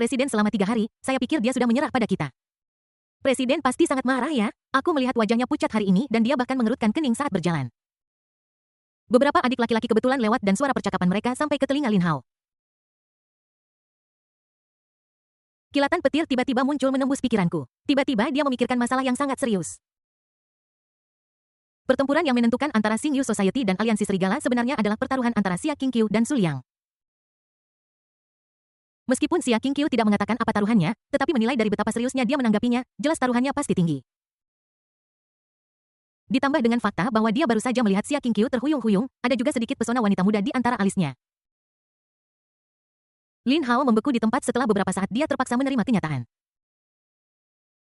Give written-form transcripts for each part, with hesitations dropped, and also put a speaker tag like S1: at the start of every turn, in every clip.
S1: Presiden selama 3 hari, saya pikir dia sudah menyerah pada kita. Presiden pasti sangat marah ya. Aku melihat wajahnya pucat hari ini dan dia bahkan mengerutkan kening saat berjalan. Beberapa adik laki-laki kebetulan lewat dan suara percakapan mereka sampai ke telinga Lin Hao. Kilatan petir tiba-tiba muncul menembus pikiranku. Tiba-tiba dia memikirkan masalah yang sangat serius. Pertempuran yang menentukan antara Xingyu Society dan Aliansi Serigala sebenarnya adalah pertaruhan antara Xia Qingqiu dan Su Liang. Meskipun Xia Qingqiu tidak mengatakan apa taruhannya, tetapi menilai dari betapa seriusnya dia menanggapinya, jelas taruhannya pasti tinggi. Ditambah dengan fakta bahwa dia baru saja melihat Xia Qingqiu terhuyung-huyung, ada juga sedikit pesona wanita muda di antara alisnya. Lin Hao membeku di tempat setelah beberapa saat dia terpaksa menerima kenyataan.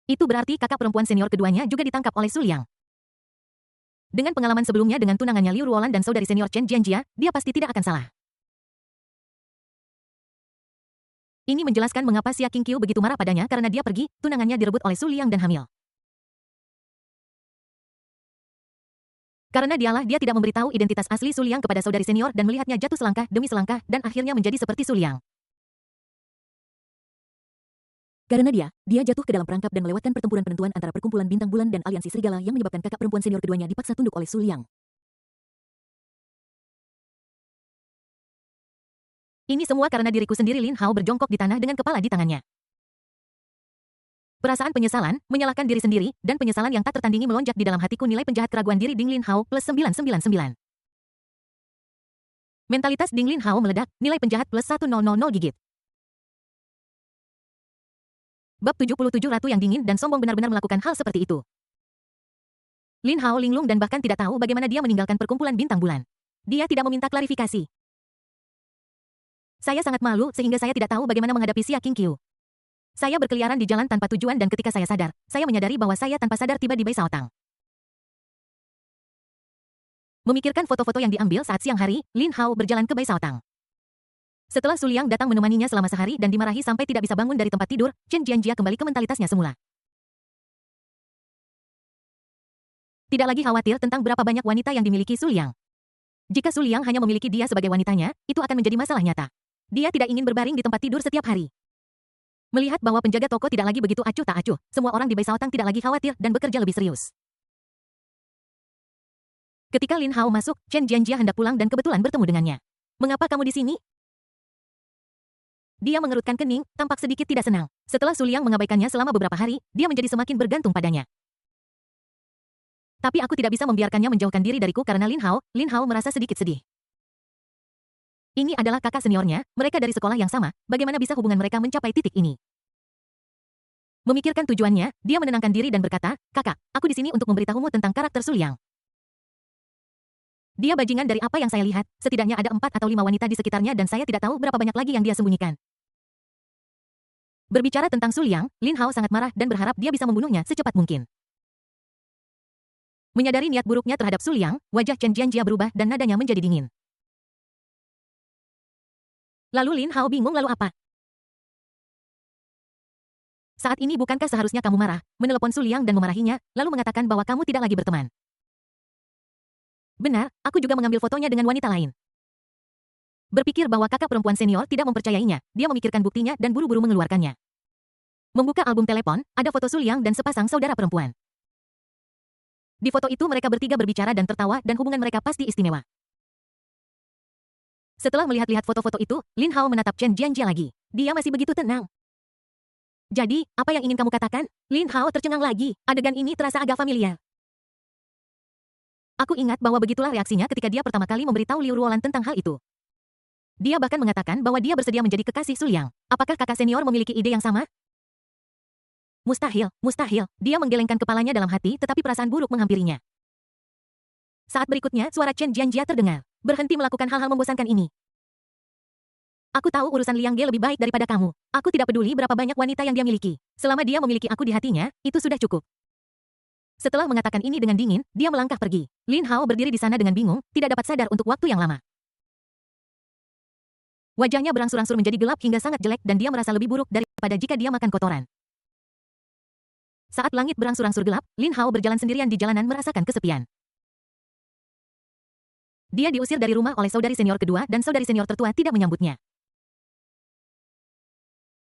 S1: Itu berarti kakak perempuan senior keduanya juga ditangkap oleh Su Liang. Dengan pengalaman sebelumnya dengan tunangannya Liu Ruolan dan saudari senior Chen Jianjia, dia pasti tidak akan salah. Ini menjelaskan mengapa Xia Qingqiu begitu marah padanya karena dia pergi, tunangannya direbut oleh Su Liang dan hamil. Karena dialah dia tidak memberitahu identitas asli Su Liang kepada saudari senior dan melihatnya jatuh selangkah demi selangkah dan akhirnya menjadi seperti Su Liang. Karena dia jatuh ke dalam perangkap dan melewatkan pertempuran penentuan antara perkumpulan bintang bulan dan aliansi serigala yang menyebabkan kakak perempuan senior keduanya dipaksa tunduk oleh Su Liang. Ini semua karena diriku sendiri. Lin Hao berjongkok di tanah dengan kepala di tangannya. Perasaan penyesalan, menyalahkan diri sendiri, dan penyesalan yang tak tertandingi melonjak di dalam hatiku. Nilai penjahat keraguan diri Ding Lin Hao plus 999. Mentalitas Ding Lin Hao meledak, nilai penjahat plus 1000 gigit. Bab 77 Ratu yang dingin dan sombong benar-benar melakukan hal seperti itu. Lin Hao linglung dan bahkan tidak tahu bagaimana dia meninggalkan perkumpulan bintang bulan. Dia tidak meminta klarifikasi. Saya sangat malu sehingga saya tidak tahu bagaimana menghadapi Xia Qingqiu. Saya berkeliaran di jalan tanpa tujuan dan ketika saya sadar, saya menyadari bahwa saya tanpa sadar tiba di Bai Shaotang. Memikirkan foto-foto yang diambil saat siang hari, Lin Hao berjalan ke Bai Shaotang. Setelah Su Liang datang menemaninya selama sehari dan dimarahi sampai tidak bisa bangun dari tempat tidur, Chen Jianjia kembali ke mentalitasnya semula. Tidak lagi khawatir tentang berapa banyak wanita yang dimiliki Su Liang. Jika Su Liang hanya memiliki dia sebagai wanitanya, itu akan menjadi masalah nyata. Dia tidak ingin berbaring di tempat tidur setiap hari. Melihat bahwa penjaga toko tidak lagi begitu acuh tak acuh, semua orang di Bai Shaotang tidak lagi khawatir dan bekerja lebih serius. Ketika Lin Hao masuk, Chen Jianjia hendak pulang dan kebetulan bertemu dengannya. "Mengapa kamu di sini?" Dia mengerutkan kening, tampak sedikit tidak senang. Setelah Su Liang mengabaikannya selama beberapa hari, dia menjadi semakin bergantung padanya. Tapi aku tidak bisa membiarkannya menjauhkan diri dariku karena Lin Hao merasa sedikit sedih. Ini adalah kakak seniornya, mereka dari sekolah yang sama, bagaimana bisa hubungan mereka mencapai titik ini? Memikirkan tujuannya, dia menenangkan diri dan berkata, "Kakak, aku di sini untuk memberitahumu tentang karakter Su Liang. Dia bajingan dari apa yang saya lihat, setidaknya ada 4 atau 5 wanita di sekitarnya dan saya tidak tahu berapa banyak lagi yang dia sembunyikan." Berbicara tentang Su Liang, Lin Hao sangat marah dan berharap dia bisa membunuhnya secepat mungkin. Menyadari niat buruknya terhadap Su Liang, wajah Chen Jianjia berubah dan nadanya menjadi dingin. Lalu Lin Hao bingung lalu apa? Saat ini bukankah seharusnya kamu marah, menelepon Su Liang dan memarahinya, lalu mengatakan bahwa kamu tidak lagi berteman? Benar, aku juga mengambil fotonya dengan wanita lain. Berpikir bahwa kakak perempuan senior tidak mempercayainya, dia memikirkan buktinya dan buru-buru mengeluarkannya. Membuka album telepon, ada foto Su Liang dan sepasang saudara perempuan. Di foto itu mereka bertiga berbicara dan tertawa dan hubungan mereka pasti istimewa. Setelah melihat-lihat foto-foto itu, Lin Hao menatap Chen Jianjia lagi. Dia masih begitu tenang. "Jadi, apa yang ingin kamu katakan?" Lin Hao tercengang lagi, adegan ini terasa agak familiar. Aku ingat bahwa begitulah reaksinya ketika dia pertama kali memberitahu Liu Ruolan tentang hal itu. Dia bahkan mengatakan bahwa dia bersedia menjadi kekasih Su Liang. Apakah kakak senior memiliki ide yang sama? Mustahil, mustahil. Dia menggelengkan kepalanya dalam hati tetapi perasaan buruk menghampirinya. Saat berikutnya, suara Chen Jianjia terdengar. "Berhenti melakukan hal-hal membosankan ini. Aku tahu urusan Liang Ge lebih baik daripada kamu. Aku tidak peduli berapa banyak wanita yang dia miliki. Selama dia memiliki aku di hatinya, itu sudah cukup." Setelah mengatakan ini dengan dingin, dia melangkah pergi. Lin Hao berdiri di sana dengan bingung, tidak dapat sadar untuk waktu yang lama. Wajahnya berangsur-angsur menjadi gelap hingga sangat jelek dan dia merasa lebih buruk daripada jika dia makan kotoran. Saat langit berangsur-angsur gelap, Lin Hao berjalan sendirian di jalanan merasakan kesepian. Dia diusir dari rumah oleh saudari senior kedua dan saudari senior tertua tidak menyambutnya.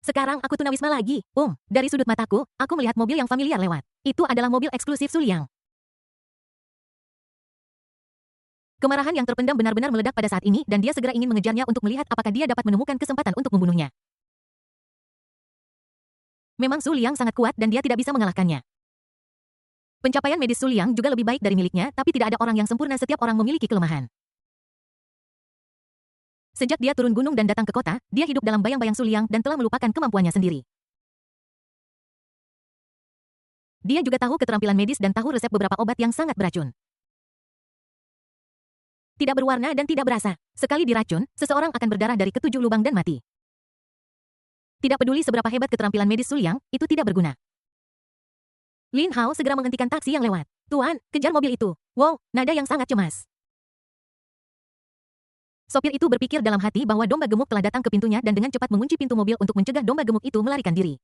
S1: Sekarang aku tunawisma lagi. Dari sudut mataku, aku melihat mobil yang familiar lewat. Itu adalah mobil eksklusif Su Liang. Kemarahan yang terpendam benar-benar meledak pada saat ini dan dia segera ingin mengejarnya untuk melihat apakah dia dapat menemukan kesempatan untuk membunuhnya. Memang Su Liang sangat kuat dan dia tidak bisa mengalahkannya. Pencapaian medis Su Liang juga lebih baik dari miliknya, tapi tidak ada orang yang sempurna, setiap orang memiliki kelemahan. Sejak dia turun gunung dan datang ke kota, dia hidup dalam bayang-bayang Su Liang dan telah melupakan kemampuannya sendiri. Dia juga tahu keterampilan medis dan tahu resep beberapa obat yang sangat beracun. Tidak berwarna dan tidak berasa. Sekali diracun, seseorang akan berdarah dari ketujuh lubang dan mati. Tidak peduli seberapa hebat keterampilan medis Su Liang, itu tidak berguna. Lin Hao segera menghentikan taksi yang lewat. Tuan, kejar mobil itu. Wow, nada yang sangat cemas. Sopir itu berpikir dalam hati bahwa domba gemuk telah datang ke pintunya dan dengan cepat mengunci pintu mobil untuk mencegah domba gemuk itu melarikan diri.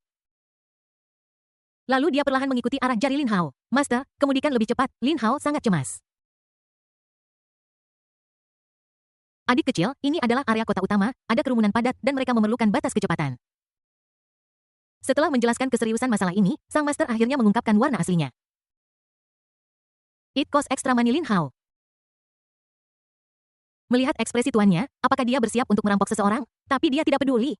S1: Lalu dia perlahan mengikuti arah jari Lin Hao. Master, kemudikan lebih cepat. Lin Hao sangat cemas. Adik kecil, ini adalah area kota utama, ada kerumunan padat dan mereka memerlukan batas kecepatan. Setelah menjelaskan keseriusan masalah ini, sang master akhirnya mengungkapkan warna aslinya. It cost extra money. Lin Hao melihat ekspresi tuannya, apakah dia bersiap untuk merampok seseorang? Tapi dia tidak peduli.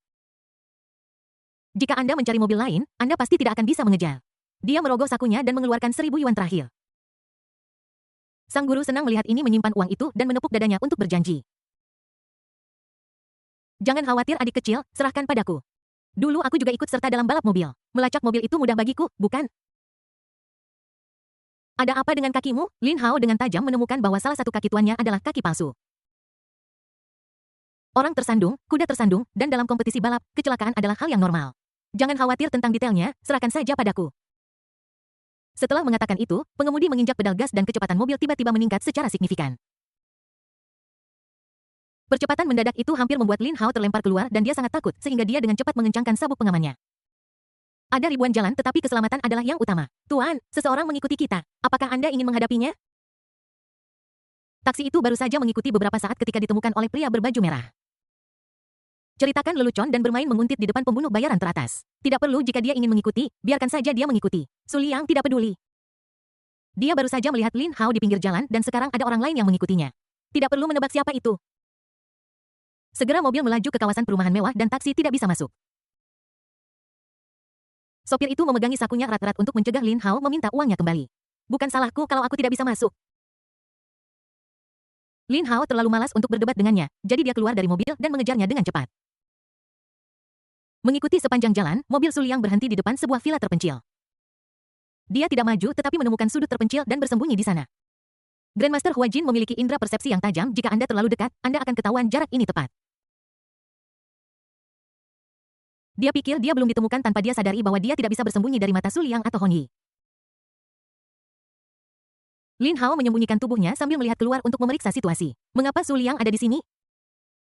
S1: Jika Anda mencari mobil lain, Anda pasti tidak akan bisa mengejar. Dia merogoh sakunya dan mengeluarkan 1.000 yuan terakhir. Sang guru senang melihat ini menyimpan uang itu dan menepuk dadanya untuk berjanji. Jangan khawatir adik kecil, serahkan padaku. Dulu aku juga ikut serta dalam balap mobil. Melacak mobil itu mudah bagiku, bukan? Ada apa dengan kakimu? Lin Hao dengan tajam menemukan bahwa salah satu kaki tuannya adalah kaki palsu. Orang tersandung, kuda tersandung, dan dalam kompetisi balap, kecelakaan adalah hal yang normal. Jangan khawatir tentang detailnya, serahkan saja padaku. Setelah mengatakan itu, pengemudi menginjak pedal gas dan kecepatan mobil tiba-tiba meningkat secara signifikan. Percepatan mendadak itu hampir membuat Lin Hao terlempar keluar dan dia sangat takut sehingga dia dengan cepat mengencangkan sabuk pengamannya. Ada ribuan jalan tetapi keselamatan adalah yang utama. Tuan, seseorang mengikuti kita. Apakah Anda ingin menghadapinya? Taksi itu baru saja mengikuti beberapa saat ketika ditemukan oleh pria berbaju merah. Ceritakan lelucon dan bermain menguntit di depan pembunuh bayaran teratas. Tidak perlu jika dia ingin mengikuti, biarkan saja dia mengikuti. Su Liang tidak peduli. Dia baru saja melihat Lin Hao di pinggir jalan dan sekarang ada orang lain yang mengikutinya. Tidak perlu menebak siapa itu. Segera mobil melaju ke kawasan perumahan mewah dan taksi tidak bisa masuk. Sopir itu memegangi sakunya erat-erat untuk mencegah Lin Hao meminta uangnya kembali. Bukan salahku kalau aku tidak bisa masuk. Lin Hao terlalu malas untuk berdebat dengannya, jadi dia keluar dari mobil dan mengejarnya dengan cepat. Mengikuti sepanjang jalan, mobil Su Liang berhenti di depan sebuah villa terpencil. Dia tidak maju tetapi menemukan sudut terpencil dan bersembunyi di sana. Grandmaster Hua Jin memiliki indera persepsi yang tajam. Jika Anda terlalu dekat, Anda akan ketahuan jarak ini tepat. Dia pikir dia belum ditemukan tanpa dia sadari bahwa dia tidak bisa bersembunyi dari mata Su Liang atau Hon Yi. Lin Hao menyembunyikan tubuhnya sambil melihat keluar untuk memeriksa situasi. Mengapa Su Liang ada di sini?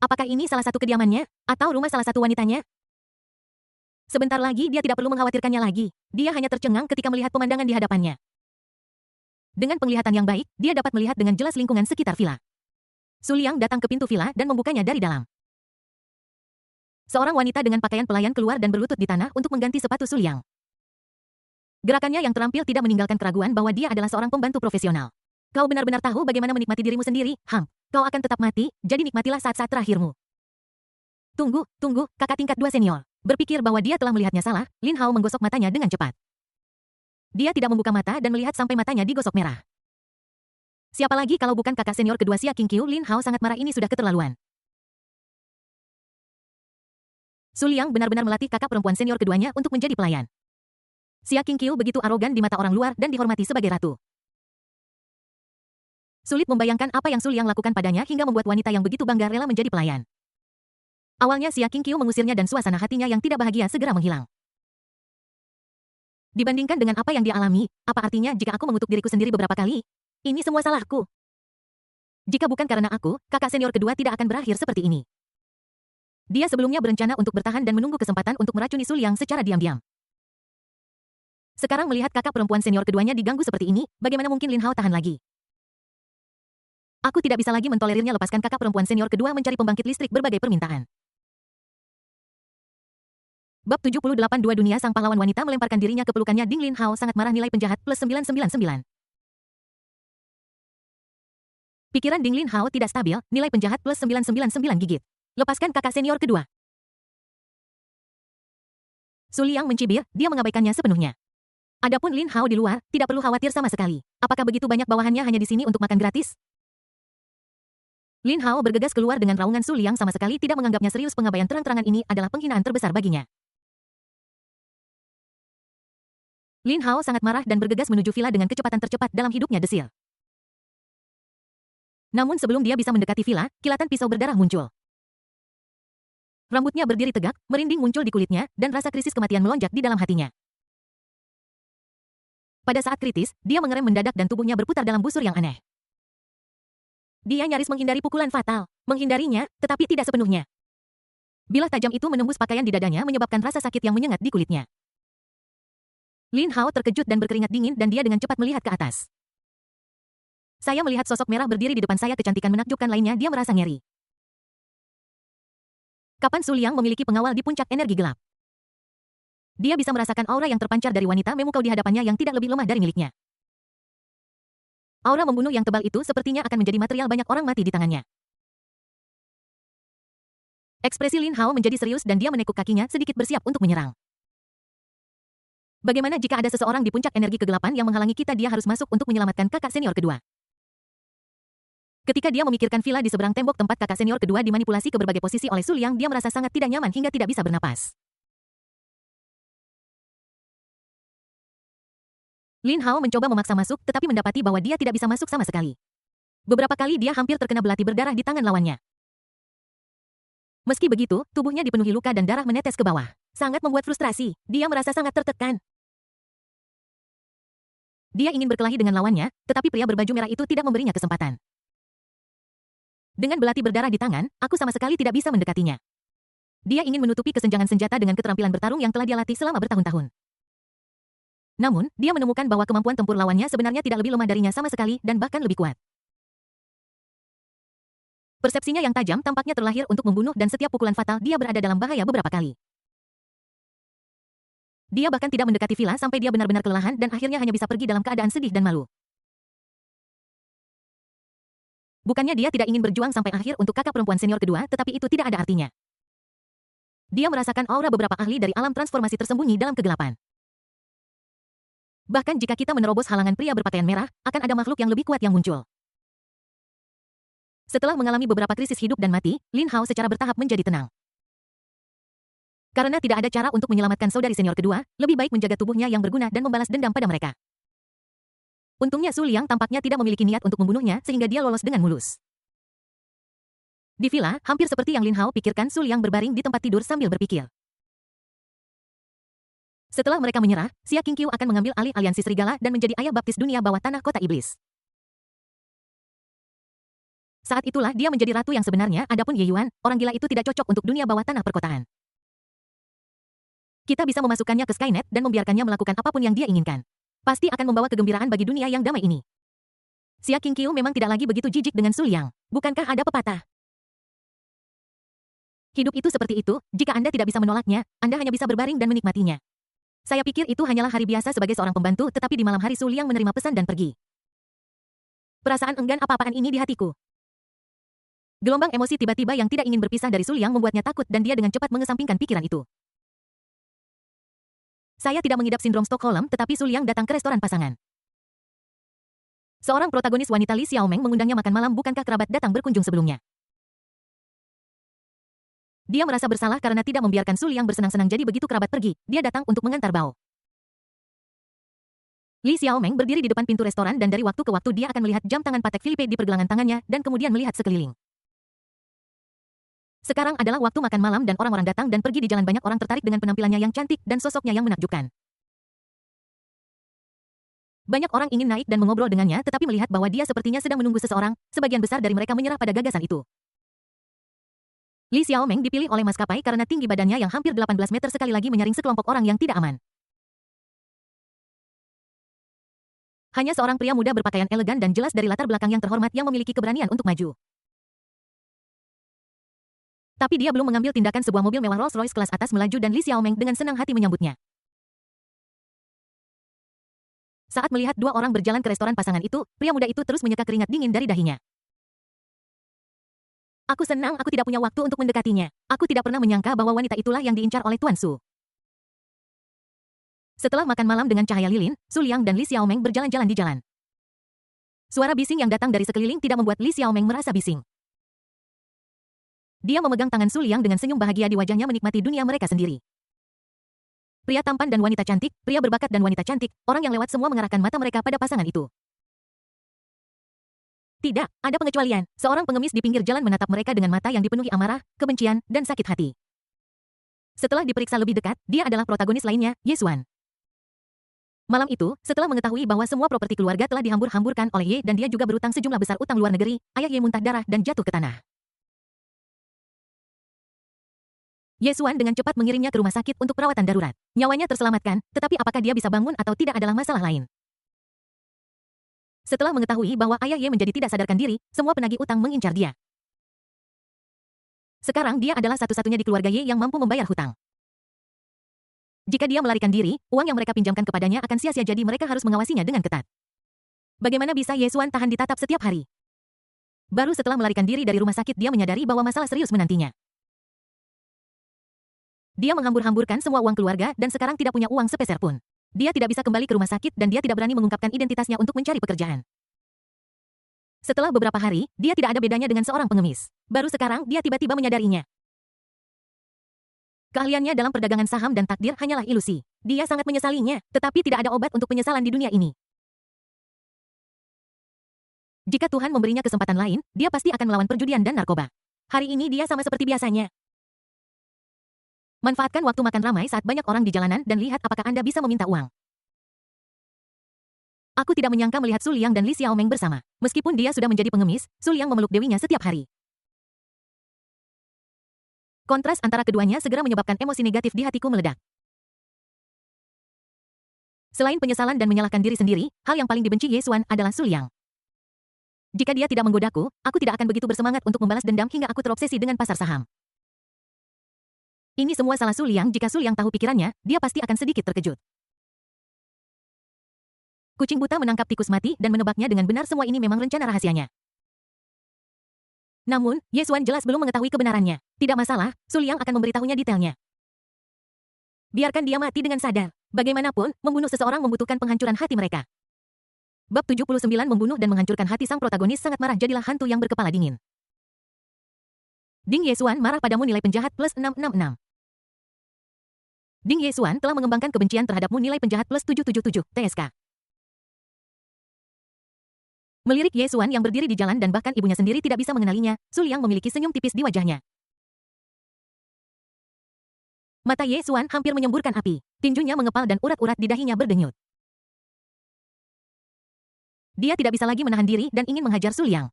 S1: Apakah ini salah satu kediamannya? Atau rumah salah satu wanitanya? Sebentar lagi dia tidak perlu mengkhawatirkannya lagi. Dia hanya tercengang ketika melihat pemandangan di hadapannya. Dengan penglihatan yang baik, dia dapat melihat dengan jelas lingkungan sekitar villa. Su Liang datang ke pintu villa dan membukanya dari dalam. Seorang wanita dengan pakaian pelayan keluar dan berlutut di tanah untuk mengganti sepatu Su Liang. Gerakannya yang terampil tidak meninggalkan keraguan bahwa dia adalah seorang pembantu profesional. Kau benar-benar tahu bagaimana menikmati dirimu sendiri, Kau akan tetap mati, jadi nikmatilah saat-saat terakhirmu. Tunggu, kakak tingkat 2 senior. Berpikir bahwa dia telah melihatnya salah, Lin Hao menggosok matanya dengan cepat. Dia tidak membuka mata dan melihat sampai matanya digosok merah. Siapa lagi kalau bukan kakak senior kedua Xia Qingqiu? Lin Hao sangat marah, ini sudah keterlaluan. Su Liang benar-benar melatih kakak perempuan senior keduanya untuk menjadi pelayan. Xia Qingqiu begitu arogan di mata orang luar dan dihormati sebagai ratu. Sulit membayangkan apa yang Su Liang lakukan padanya hingga membuat wanita yang begitu bangga rela menjadi pelayan. Awalnya Xia Qingqiu mengusirnya dan suasana hatinya yang tidak bahagia segera menghilang. Dibandingkan dengan apa yang dia alami, apa artinya jika aku mengutuk diriku sendiri beberapa kali? Ini semua salahku. Jika bukan karena aku, kakak senior kedua tidak akan berakhir seperti ini. Dia sebelumnya berencana untuk bertahan dan menunggu kesempatan untuk meracuni Su Liang secara diam-diam. Sekarang melihat kakak perempuan senior keduanya diganggu seperti ini, bagaimana mungkin Lin Hao tahan lagi? Aku tidak bisa lagi mentolerirnya. Lepaskan kakak perempuan senior kedua mencari pembangkit listrik berbagai permintaan. Bab 78 Dua Dunia. Sang pahlawan wanita melemparkan dirinya ke pelukannya. Ding Lin Hao sangat marah. Nilai penjahat plus 999. Pikiran Ding Lin Hao tidak stabil. Nilai penjahat plus 999 gigit. Lepaskan kakak senior kedua. Su Liang mencibir, dia mengabaikannya sepenuhnya. Adapun Lin Hao di luar, tidak perlu khawatir sama sekali. Apakah begitu banyak bawahannya hanya di sini untuk makan gratis? Lin Hao bergegas keluar dengan raungan. Su Liang sama sekali tidak menganggapnya serius. Pengabaian terang-terangan ini adalah penghinaan terbesar baginya. Lin Hao sangat marah dan bergegas menuju villa dengan kecepatan tercepat dalam hidupnya desil. Namun sebelum dia bisa mendekati villa, kilatan pisau berdarah muncul. Rambutnya berdiri tegak, merinding muncul di kulitnya, dan rasa krisis kematian melonjak di dalam hatinya. Pada saat kritis, dia mengerem mendadak dan tubuhnya berputar dalam busur yang aneh. Dia nyaris menghindari pukulan fatal, menghindarinya, tetapi tidak sepenuhnya. Bilah tajam itu menembus pakaian di dadanya menyebabkan rasa sakit yang menyengat di kulitnya. Lin Hao terkejut dan berkeringat dingin dan dia dengan cepat melihat ke atas. Saya melihat sosok merah berdiri di depan saya. Kecantikan menakjubkan lainnya. Dia merasa nyeri. Kapan Su Liang memiliki pengawal di puncak energi gelap? Dia bisa merasakan aura yang terpancar dari wanita memukau di hadapannya yang tidak lebih lemah dari miliknya. Aura membunuh yang tebal itu sepertinya akan menjadi material banyak orang mati di tangannya. Ekspresi Lin Hao menjadi serius dan dia menekuk kakinya sedikit bersiap untuk menyerang. Bagaimana jika ada seseorang di puncak energi kegelapan yang menghalangi kita? Dia harus masuk untuk menyelamatkan kakak senior kedua. Ketika dia memikirkan villa di seberang tembok tempat kakak senior kedua dimanipulasi ke berbagai posisi oleh Su Liang, dia merasa sangat tidak nyaman hingga tidak bisa bernapas. Lin Hao mencoba memaksa masuk, tetapi mendapati bahwa dia tidak bisa masuk sama sekali. Beberapa kali dia hampir terkena belati berdarah di tangan lawannya. Meski begitu, tubuhnya dipenuhi luka dan darah menetes ke bawah. Sangat membuat frustrasi, dia merasa sangat tertekan. Dia ingin berkelahi dengan lawannya, tetapi pria berbaju merah itu tidak memberinya kesempatan. Dengan belati berdarah di tangan, aku sama sekali tidak bisa mendekatinya. Dia ingin menutupi kesenjangan senjata dengan keterampilan bertarung yang telah dia latih selama bertahun-tahun. Namun, dia menemukan bahwa kemampuan tempur lawannya sebenarnya tidak lebih lemah darinya sama sekali dan bahkan lebih kuat. Persepsinya yang tajam tampaknya terlahir untuk membunuh dan setiap pukulan fatal dia berada dalam bahaya beberapa kali. Dia bahkan tidak mendekati villa sampai dia benar-benar kelelahan dan akhirnya hanya bisa pergi dalam keadaan sedih dan malu. Bukannya dia tidak ingin berjuang sampai akhir untuk kakak perempuan senior kedua, tetapi itu tidak ada artinya. Dia merasakan aura beberapa ahli dari alam transformasi tersembunyi dalam kegelapan. Bahkan jika kita menerobos halangan pria berpakaian merah, akan ada makhluk yang lebih kuat yang muncul. Setelah mengalami beberapa krisis hidup dan mati, Lin Hao secara bertahap menjadi tenang. Karena tidak ada cara untuk menyelamatkan saudari senior kedua, lebih baik menjaga tubuhnya yang berguna dan membalas dendam pada mereka. Untungnya Su Liang tampaknya tidak memiliki niat untuk membunuhnya sehingga dia lolos dengan mulus. Di villa, hampir seperti yang Lin Hao pikirkan, Su Liang berbaring di tempat tidur sambil berpikir. Setelah mereka menyerah, Xia Qingqiu akan mengambil alih aliansi serigala dan menjadi ayah baptis dunia bawah tanah kota iblis. Saat itulah dia menjadi ratu yang sebenarnya. Adapun Ye Yuan, orang gila itu tidak cocok untuk dunia bawah tanah perkotaan. Kita bisa memasukkannya ke Skynet dan membiarkannya melakukan apapun yang dia inginkan. Pasti akan membawa kegembiraan bagi dunia yang damai ini. Xia Qingqiu memang tidak lagi begitu jijik dengan Su Liang. Bukankah ada pepatah? Hidup itu seperti itu, jika Anda tidak bisa menolaknya, Anda hanya bisa berbaring dan menikmatinya. Saya pikir itu hanyalah hari biasa sebagai seorang pembantu, tetapi di malam hari Su Liang menerima pesan dan pergi. Perasaan enggan apa-apaan ini di hatiku. Gelombang emosi tiba-tiba yang tidak ingin berpisah dari Su Liang membuatnya takut dan dia dengan cepat mengesampingkan pikiran itu. Saya tidak mengidap sindrom Stockholm, tetapi Su Liang datang ke restoran pasangan. Seorang protagonis wanita Li Xiaomeng mengundangnya makan malam. Bukankah kerabat datang berkunjung sebelumnya? Dia merasa bersalah karena tidak membiarkan Su Liang bersenang-senang, jadi begitu kerabat pergi, dia datang untuk mengantar Bao. Li Xiaomeng berdiri di depan pintu restoran dan dari waktu ke waktu dia akan melihat jam tangan Patek Philippe di pergelangan tangannya dan kemudian melihat sekeliling. Sekarang adalah waktu makan malam dan orang-orang datang dan pergi di jalan. Banyak orang tertarik dengan penampilannya yang cantik dan sosoknya yang menakjubkan. Banyak orang ingin naik dan mengobrol dengannya, tetapi melihat bahwa dia sepertinya sedang menunggu seseorang, sebagian besar dari mereka menyerah pada gagasan itu. Li Xiaomeng dipilih oleh maskapai karena tinggi badannya yang hampir 18 meter sekali lagi menyaring sekelompok orang yang tidak aman. Hanya seorang pria muda berpakaian elegan dan jelas dari latar belakang yang terhormat yang memiliki keberanian untuk maju. Tapi dia belum mengambil tindakan, sebuah mobil mewah Rolls-Royce kelas atas melaju dan Li Xiaomeng dengan senang hati menyambutnya. Saat melihat dua orang berjalan ke restoran pasangan itu, pria muda itu terus menyeka keringat dingin dari dahinya. Aku senang aku tidak punya waktu untuk mendekatinya. Aku tidak pernah menyangka bahwa wanita itulah yang diincar oleh Tuan Su. Setelah makan malam dengan cahaya lilin, Su Liang dan Li Xiaomeng berjalan-jalan di jalan. Suara bising yang datang dari sekeliling tidak membuat Li Xiaomeng merasa bising. Dia memegang tangan Su Liang dengan senyum bahagia di wajahnya menikmati dunia mereka sendiri. Pria tampan dan wanita cantik, pria berbakat dan wanita cantik, orang yang lewat semua mengarahkan mata mereka pada pasangan itu. Tidak, ada pengecualian. Seorang pengemis di pinggir jalan menatap mereka dengan mata yang dipenuhi amarah, kebencian, dan sakit hati. Setelah diperiksa lebih dekat, dia adalah protagonis lainnya, Ye Xuan. Malam itu, setelah mengetahui bahwa semua properti keluarga telah dihambur-hamburkan oleh Ye dan dia juga berutang sejumlah besar utang luar negeri, ayah Ye muntah darah dan jatuh ke tanah. Ye Xuan dengan cepat mengirimnya ke rumah sakit untuk perawatan darurat. Nyawanya terselamatkan, tetapi apakah dia bisa bangun atau tidak adalah masalah lain. Setelah mengetahui bahwa ayah Ye menjadi tidak sadarkan diri, semua penagih utang mengincar dia. Sekarang dia adalah satu-satunya di keluarga Ye yang mampu membayar hutang. Jika dia melarikan diri, uang yang mereka pinjamkan kepadanya akan sia-sia, jadi mereka harus mengawasinya dengan ketat. Bagaimana bisa Ye Xuan tahan ditatap setiap hari? Baru setelah melarikan diri dari rumah sakit dia menyadari bahwa masalah serius menantinya. Dia menghambur-hamburkan semua uang keluarga dan sekarang tidak punya uang sepeser pun. Dia tidak bisa kembali ke rumah sakit dan dia tidak berani mengungkapkan identitasnya untuk mencari pekerjaan. Setelah beberapa hari, dia tidak ada bedanya dengan seorang pengemis. Baru sekarang dia tiba-tiba menyadarinya. Keahliannya dalam perdagangan saham dan takdir hanyalah ilusi. Dia sangat menyesalinya, tetapi tidak ada obat untuk penyesalan di dunia ini. Jika Tuhan memberinya kesempatan lain, dia pasti akan melawan perjudian dan narkoba. Hari ini dia sama seperti biasanya. Manfaatkan waktu makan ramai saat banyak orang di jalanan dan lihat apakah Anda bisa meminta uang. Aku tidak menyangka melihat Su Liang dan Li Xiaomeng bersama. Meskipun dia sudah menjadi pengemis, Su Liang memeluk dewinya setiap hari. Kontras antara keduanya segera menyebabkan emosi negatif di hatiku meledak. Selain penyesalan dan menyalahkan diri sendiri, hal yang paling dibenci Ye Xuan adalah Su Liang. Jika dia tidak menggodaku, aku tidak akan begitu bersemangat untuk membalas dendam hingga aku terobsesi dengan pasar saham. Ini semua salah Su Liang. Jika Su Liang tahu pikirannya, dia pasti akan sedikit terkejut. Kucing buta menangkap tikus mati dan menebaknya dengan benar, semua ini memang rencana rahasianya. Namun, Ye Xuan jelas belum mengetahui kebenarannya. Tidak masalah, Su Liang akan memberitahunya detailnya. Biarkan dia mati dengan sadar. Bagaimanapun, membunuh seseorang membutuhkan penghancuran hati mereka. Bab 79 membunuh dan menghancurkan hati. Sang protagonis sangat marah, jadilah hantu yang berkepala dingin. Ding Ye Xuan marah padamu, nilai penjahat plus 666. Ding Ye Xuan telah mengembangkan kebencian terhadapmu, nilai penjahat plus 777, TSK. Melirik Ye Xuan yang berdiri di jalan dan bahkan ibunya sendiri tidak bisa mengenalinya, Su Liang memiliki senyum tipis di wajahnya. Mata Ye Xuan hampir menyemburkan api, tinjunya mengepal dan urat-urat di dahinya berdenyut. Dia tidak bisa lagi menahan diri dan ingin menghajar Su Liang.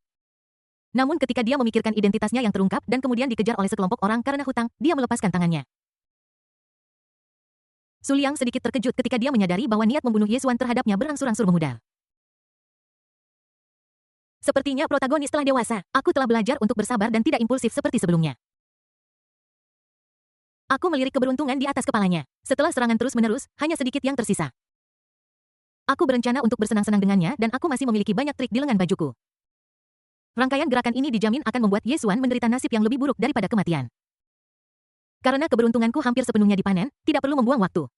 S1: Namun ketika dia memikirkan identitasnya yang terungkap dan kemudian dikejar oleh sekelompok orang karena hutang, dia melepaskan tangannya. Su Liang sedikit terkejut ketika dia menyadari bahwa niat membunuh Ye Xuan terhadapnya berangsur-angsur memudar. Sepertinya protagonis telah dewasa. Aku telah belajar untuk bersabar dan tidak impulsif seperti sebelumnya. Aku melirik keberuntungan di atas kepalanya. Setelah serangan terus-menerus, hanya sedikit yang tersisa. Aku berencana untuk bersenang-senang dengannya dan aku masih memiliki banyak trik di lengan bajuku. Rangkaian gerakan ini dijamin akan membuat Ye Xuan menderita nasib yang lebih buruk daripada kematian. Karena keberuntunganku hampir sepenuhnya dipanen, tidak perlu membuang waktu.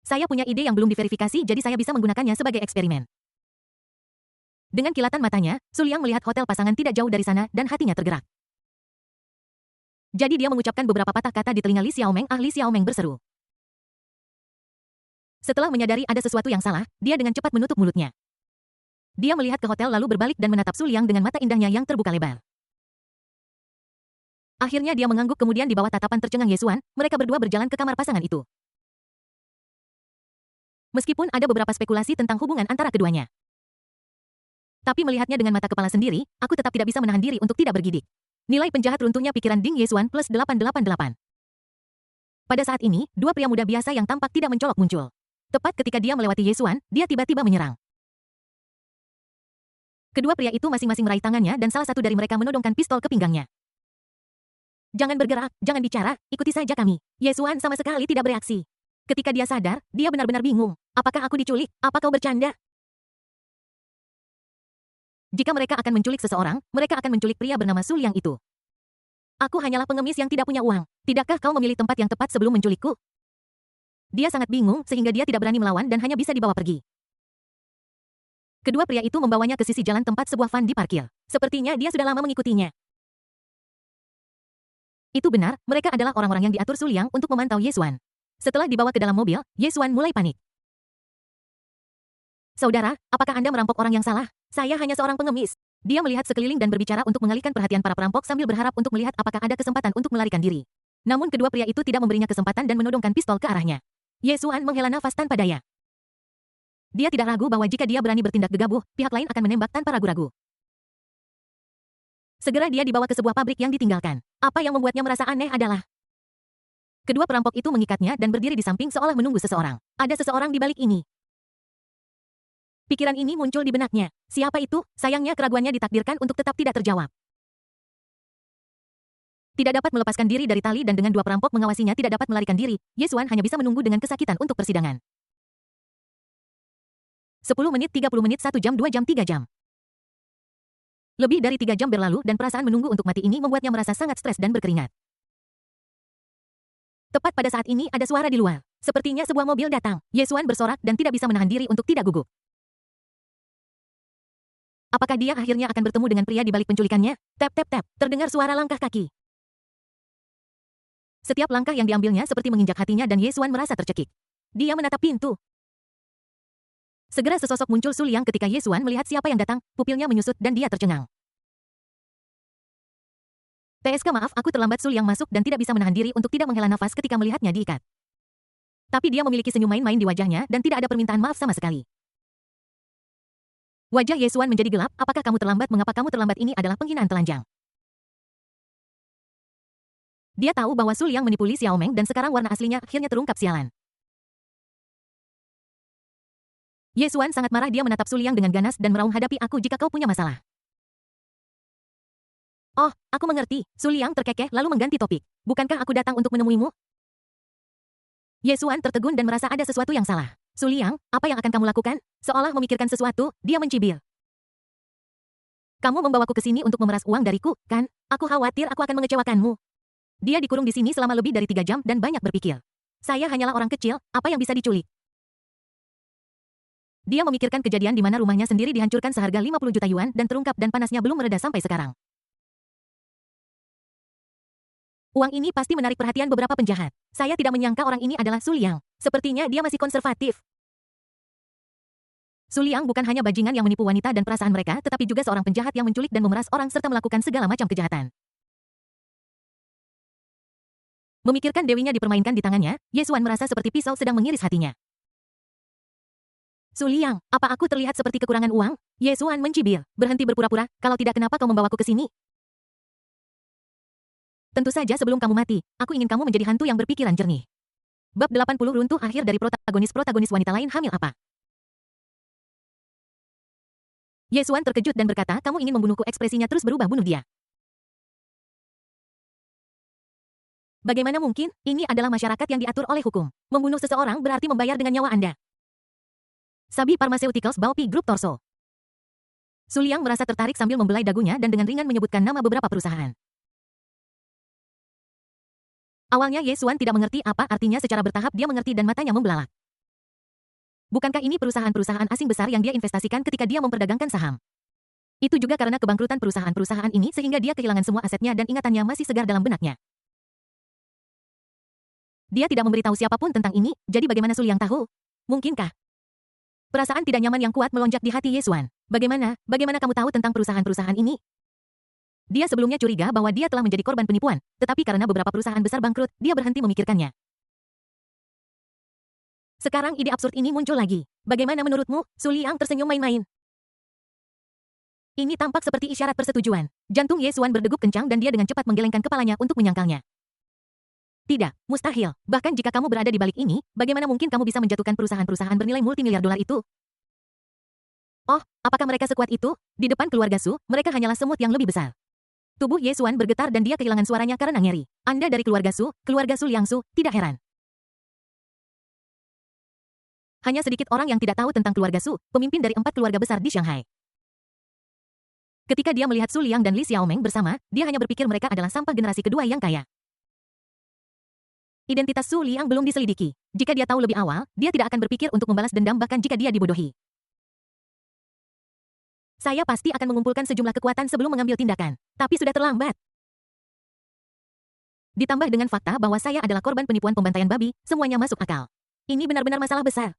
S1: Saya punya ide yang belum diverifikasi, jadi saya bisa menggunakannya sebagai eksperimen. Dengan kilatan matanya, Su Liang melihat hotel pasangan tidak jauh dari sana dan hatinya tergerak. Jadi dia mengucapkan beberapa patah kata di telinga Li Xiaomeng. Li Xiaomeng berseru. Setelah menyadari ada sesuatu yang salah, dia dengan cepat menutup mulutnya. Dia melihat ke hotel lalu berbalik dan menatap Su Liang dengan mata indahnya yang terbuka lebar. Akhirnya dia mengangguk, kemudian di bawah tatapan tercengang Ye Xuan, mereka berdua berjalan ke kamar pasangan itu. Meskipun ada beberapa spekulasi tentang hubungan antara keduanya. Tapi melihatnya dengan mata kepala sendiri, aku tetap tidak bisa menahan diri untuk tidak bergidik. Nilai penjahat runtuhnya pikiran Ding Ye Xuan plus 888. Pada saat ini, dua pria muda biasa yang tampak tidak mencolok muncul. Tepat ketika dia melewati Ye Xuan, dia tiba-tiba menyerang. Kedua pria itu masing-masing meraih tangannya dan salah satu dari mereka menodongkan pistol ke pinggangnya. Jangan bergerak, jangan bicara, ikuti saja kami. Yesuan sama sekali tidak bereaksi. Ketika dia sadar, dia benar-benar bingung. Apakah aku diculik? Apa kau bercanda? Jika mereka akan menculik seseorang, mereka akan menculik pria bernama Su Liang itu. Aku hanyalah pengemis yang tidak punya uang. Tidakkah kau memilih tempat yang tepat sebelum menculikku? Dia sangat bingung sehingga dia tidak berani melawan dan hanya bisa dibawa pergi. Kedua pria itu membawanya ke sisi jalan tempat sebuah van diparkir. Sepertinya dia sudah lama mengikutinya. Itu benar, mereka adalah orang-orang yang diatur Su Liang untuk memantau Yesuan. Setelah dibawa ke dalam mobil, Yesuan mulai panik. Saudara, apakah Anda merampok orang yang salah? Saya hanya seorang pengemis. Dia melihat sekeliling dan berbicara untuk mengalihkan perhatian para perampok sambil berharap untuk melihat apakah ada kesempatan untuk melarikan diri. Namun kedua pria itu tidak memberinya kesempatan dan menodongkan pistol ke arahnya. Yesuan menghela nafas tanpa daya. Dia tidak ragu bahwa jika dia berani bertindak gegabah, pihak lain akan menembak tanpa ragu-ragu. Segera dia dibawa ke sebuah pabrik yang ditinggalkan. Apa yang membuatnya merasa aneh adalah kedua perampok itu mengikatnya dan berdiri di samping seolah menunggu seseorang. Ada seseorang di balik ini. Pikiran ini muncul di benaknya. Siapa itu? Sayangnya keraguannya ditakdirkan untuk tetap tidak terjawab. Tidak dapat melepaskan diri dari tali dan dengan dua perampok mengawasinya tidak dapat melarikan diri, Yesuan hanya bisa menunggu dengan kesakitan untuk persidangan. 10 menit, 30 menit, 1 jam, 2 jam, 3 jam. Lebih dari 3 jam berlalu dan perasaan menunggu untuk mati ini membuatnya merasa sangat stres dan berkeringat. Tepat pada saat ini ada suara di luar. Sepertinya sebuah mobil datang. Yesuan bersorak dan tidak bisa menahan diri untuk tidak gugup. Apakah dia akhirnya akan bertemu dengan pria di balik penculikannya? Tap tap tap, terdengar suara langkah kaki. Setiap langkah yang diambilnya seperti menginjak hatinya dan Yesuan merasa tercekik. Dia menatap pintu. Segera sesosok muncul Su Liang ketika Yesuan melihat siapa yang datang, pupilnya menyusut dan dia tercengang. TSK maaf aku terlambat. Su Liang masuk dan tidak bisa menahan diri untuk tidak menghela nafas ketika melihatnya diikat. Tapi dia memiliki senyum main-main di wajahnya dan tidak ada permintaan maaf sama sekali. Wajah Yesuan menjadi gelap, apakah kamu terlambat? Mengapa kamu terlambat? Ini adalah penghinaan telanjang. Dia tahu bahwa Su Liang menipu Li Xiaomeng dan sekarang warna aslinya akhirnya terungkap sialan. Yesuan sangat marah, dia menatap Su Liang dengan ganas dan meraung, hadapi aku jika kau punya masalah. Oh, aku mengerti. Su Liang terkekeh lalu mengganti topik. Bukankah aku datang untuk menemuimu? Yesuan tertegun dan merasa ada sesuatu yang salah. Su Liang, apa yang akan kamu lakukan? Seolah memikirkan sesuatu, dia mencibir. Kamu membawaku ke sini untuk memeras uang dariku, kan? Aku khawatir aku akan mengecewakanmu. Dia dikurung di sini selama lebih dari 3 jam dan banyak berpikir. Saya hanyalah orang kecil, apa yang bisa diculik? Dia memikirkan kejadian di mana rumahnya sendiri dihancurkan seharga 50 juta yuan dan terungkap dan panasnya belum mereda sampai sekarang. Uang ini pasti menarik perhatian beberapa penjahat. Saya tidak menyangka orang ini adalah Su Liang. Sepertinya dia masih konservatif. Su Liang bukan hanya bajingan yang menipu wanita dan perasaan mereka, tetapi juga seorang penjahat yang menculik dan memeras orang serta melakukan segala macam kejahatan. Memikirkan dewinya dipermainkan di tangannya, Yesuan merasa seperti pisau sedang mengiris hatinya. Su Liang, apa aku terlihat seperti kekurangan uang? Yesuan mencibir. Berhenti berpura-pura, kalau tidak kenapa kau membawaku ke sini? Tentu saja sebelum kamu mati, aku ingin kamu menjadi hantu yang berpikiran jernih. Bab 80 runtuh akhir dari protagonis wanita lain hamil apa? Yesuan terkejut dan berkata, kamu ingin membunuhku? Ekspresinya terus berubah, bunuh dia. Bagaimana mungkin? Ini adalah masyarakat yang diatur oleh hukum. Membunuh seseorang berarti membayar dengan nyawa Anda. Sabi Pharmaceuticals Baopi Group Torso. Su Liang merasa tertarik sambil membelai dagunya dan dengan ringan menyebutkan nama beberapa perusahaan. Awalnya Yesuan tidak mengerti apa artinya, secara bertahap dia mengerti dan matanya membelalak. Bukankah ini perusahaan-perusahaan asing besar yang dia investasikan ketika dia memperdagangkan saham? Itu juga karena kebangkrutan perusahaan-perusahaan ini sehingga dia kehilangan semua asetnya dan ingatannya masih segar dalam benaknya. Dia tidak memberitahu siapapun tentang ini, jadi bagaimana Su Liang tahu? Mungkinkah? Perasaan tidak nyaman yang kuat melonjak di hati Yesuan. Bagaimana kamu tahu tentang perusahaan-perusahaan ini? Dia sebelumnya curiga bahwa dia telah menjadi korban penipuan, tetapi karena beberapa perusahaan besar bangkrut, dia berhenti memikirkannya. Sekarang ide absurd ini muncul lagi. Bagaimana menurutmu? Su Liang tersenyum main-main. Ini tampak seperti isyarat persetujuan. Jantung Yesuan berdegup kencang dan dia dengan cepat menggelengkan kepalanya untuk menyangkalnya. Tidak, mustahil. Bahkan jika kamu berada di balik ini, bagaimana mungkin kamu bisa menjatuhkan perusahaan-perusahaan bernilai multimiliar dolar itu? Oh, apakah mereka sekuat itu? Di depan keluarga Su, mereka hanyalah semut yang lebih besar. Tubuh Ye Xuan bergetar dan dia kehilangan suaranya karena ngeri. Anda dari keluarga Su Liangsu, tidak heran. Hanya sedikit orang yang tidak tahu tentang keluarga Su, pemimpin dari 4 keluarga besar di Shanghai. Ketika dia melihat Su Liang dan Li Xiaomeng bersama, dia hanya berpikir mereka adalah sampah generasi kedua yang kaya. Identitas Su Liang belum diselidiki. Jika dia tahu lebih awal, dia tidak akan berpikir untuk membalas dendam bahkan jika dia dibodohi. Saya pasti akan mengumpulkan sejumlah kekuatan sebelum mengambil tindakan. Tapi sudah terlambat. Ditambah dengan fakta bahwa saya adalah korban penipuan pembantaian babi, semuanya masuk akal. Ini benar-benar masalah besar.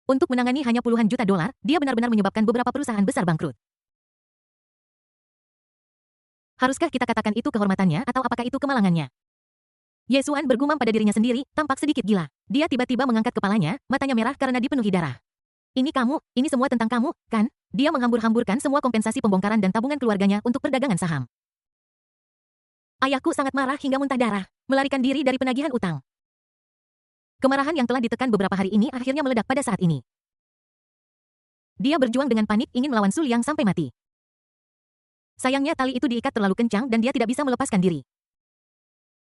S1: Untuk menangani hanya puluhan juta dolar, dia benar-benar menyebabkan beberapa perusahaan besar bangkrut. Haruskah kita katakan itu kehormatannya atau apakah itu kemalangannya? Ye Xuan bergumam pada dirinya sendiri, tampak sedikit gila. Dia tiba-tiba mengangkat kepalanya, matanya merah karena dipenuhi darah. Ini kamu, ini semua tentang kamu, kan? Dia menghambur-hamburkan semua kompensasi pembongkaran dan tabungan keluarganya untuk perdagangan saham. Ayahku sangat marah hingga muntah darah, melarikan diri dari penagihan utang. Kemarahan yang telah ditekan beberapa hari ini akhirnya meledak pada saat ini. Dia berjuang dengan panik ingin melawan Su Liang sampai mati. Sayangnya tali itu diikat terlalu kencang dan dia tidak bisa melepaskan diri.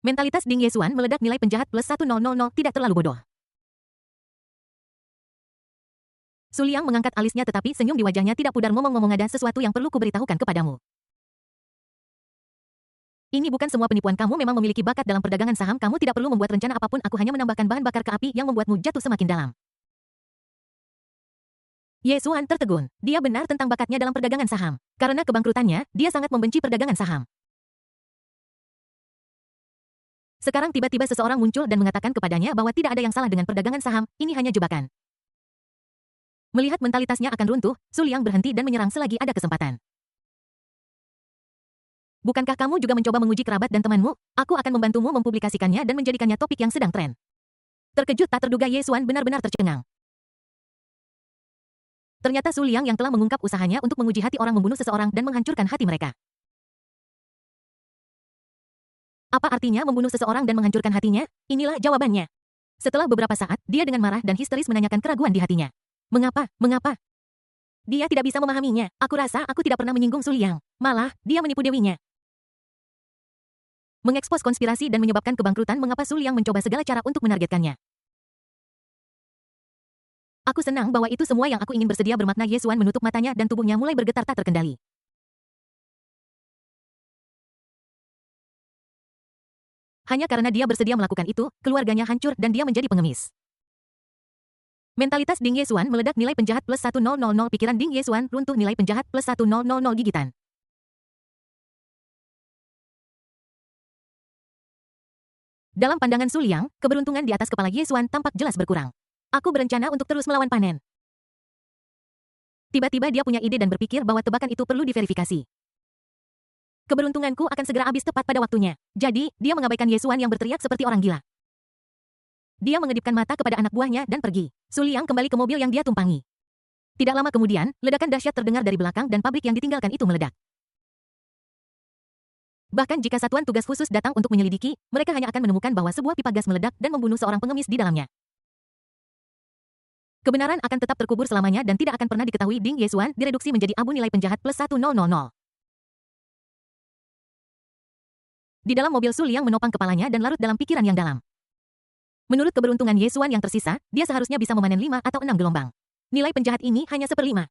S1: Mentalitas Ding Ye Xuan meledak nilai penjahat plus 1000 tidak terlalu bodoh. Su Liang mengangkat alisnya tetapi senyum di wajahnya tidak pudar ngomong-ngomong ada sesuatu yang perlu kuberitahukan kepadamu. Ini bukan semua penipuan kamu memang memiliki bakat dalam perdagangan saham kamu tidak perlu membuat rencana apapun aku hanya menambahkan bahan bakar ke api yang membuatmu jatuh semakin dalam. Ye Xuan tertegun. Dia benar tentang bakatnya dalam perdagangan saham. Karena kebangkrutannya, dia sangat membenci perdagangan saham. Sekarang tiba-tiba seseorang muncul dan mengatakan kepadanya bahwa tidak ada yang salah dengan perdagangan saham, ini hanya jebakan. Melihat mentalitasnya akan runtuh, Su Liang berhenti dan menyerang selagi ada kesempatan. Bukankah kamu juga mencoba menguji kerabat dan temanmu? Aku akan membantumu mempublikasikannya dan menjadikannya topik yang sedang tren. Terkejut tak terduga Ye Xuan benar-benar tercengang. Ternyata Su Liang yang telah mengungkap usahanya untuk menguji hati orang membunuh seseorang dan menghancurkan hati mereka. Apa artinya membunuh seseorang dan menghancurkan hatinya? Inilah jawabannya. Setelah beberapa saat, dia dengan marah dan histeris menanyakan keraguan di hatinya. Mengapa? Mengapa? Dia tidak bisa memahaminya. Aku rasa aku tidak pernah menyinggung Su Liang. Malah, dia menipu dewinya. Mengekspos konspirasi dan menyebabkan kebangkrutan mengapa Su Liang mencoba segala cara untuk menargetkannya. Aku senang bahwa itu semua yang aku ingin bersedia bermakna. Ye Xuan menutup matanya dan tubuhnya mulai bergetar tak terkendali. Hanya karena dia bersedia melakukan itu, keluarganya hancur dan dia menjadi pengemis. Mentalitas Ding Ye Xuan meledak nilai penjahat plus 1000, pikiran Ding Ye Xuan runtuh nilai penjahat plus 1000 gigitan. Dalam pandangan Su Liang, keberuntungan di atas kepala Ye Xuan tampak jelas berkurang. Aku berencana untuk terus melawan panen. Tiba-tiba dia punya ide dan berpikir bahwa tebakan itu perlu diverifikasi. Keberuntunganku akan segera habis tepat pada waktunya. Jadi, dia mengabaikan Ye Xuan yang berteriak seperti orang gila. Dia mengedipkan mata kepada anak buahnya dan pergi. Su Liang kembali ke mobil yang dia tumpangi. Tidak lama kemudian, ledakan dahsyat terdengar dari belakang dan pabrik yang ditinggalkan itu meledak. Bahkan jika satuan tugas khusus datang untuk menyelidiki, mereka hanya akan menemukan bahwa sebuah pipa gas meledak dan membunuh seorang pengemis di dalamnya. Kebenaran akan tetap terkubur selamanya dan tidak akan pernah diketahui. Ding Ye Xuan direduksi menjadi abu nilai penjahat plus 1000. Di dalam mobil Su Liang menopang kepalanya dan larut dalam pikiran yang dalam. Menurut keberuntungan Ye Xuan yang tersisa, dia seharusnya bisa memanen 5 atau 6 gelombang. Nilai penjahat ini hanya 1/5.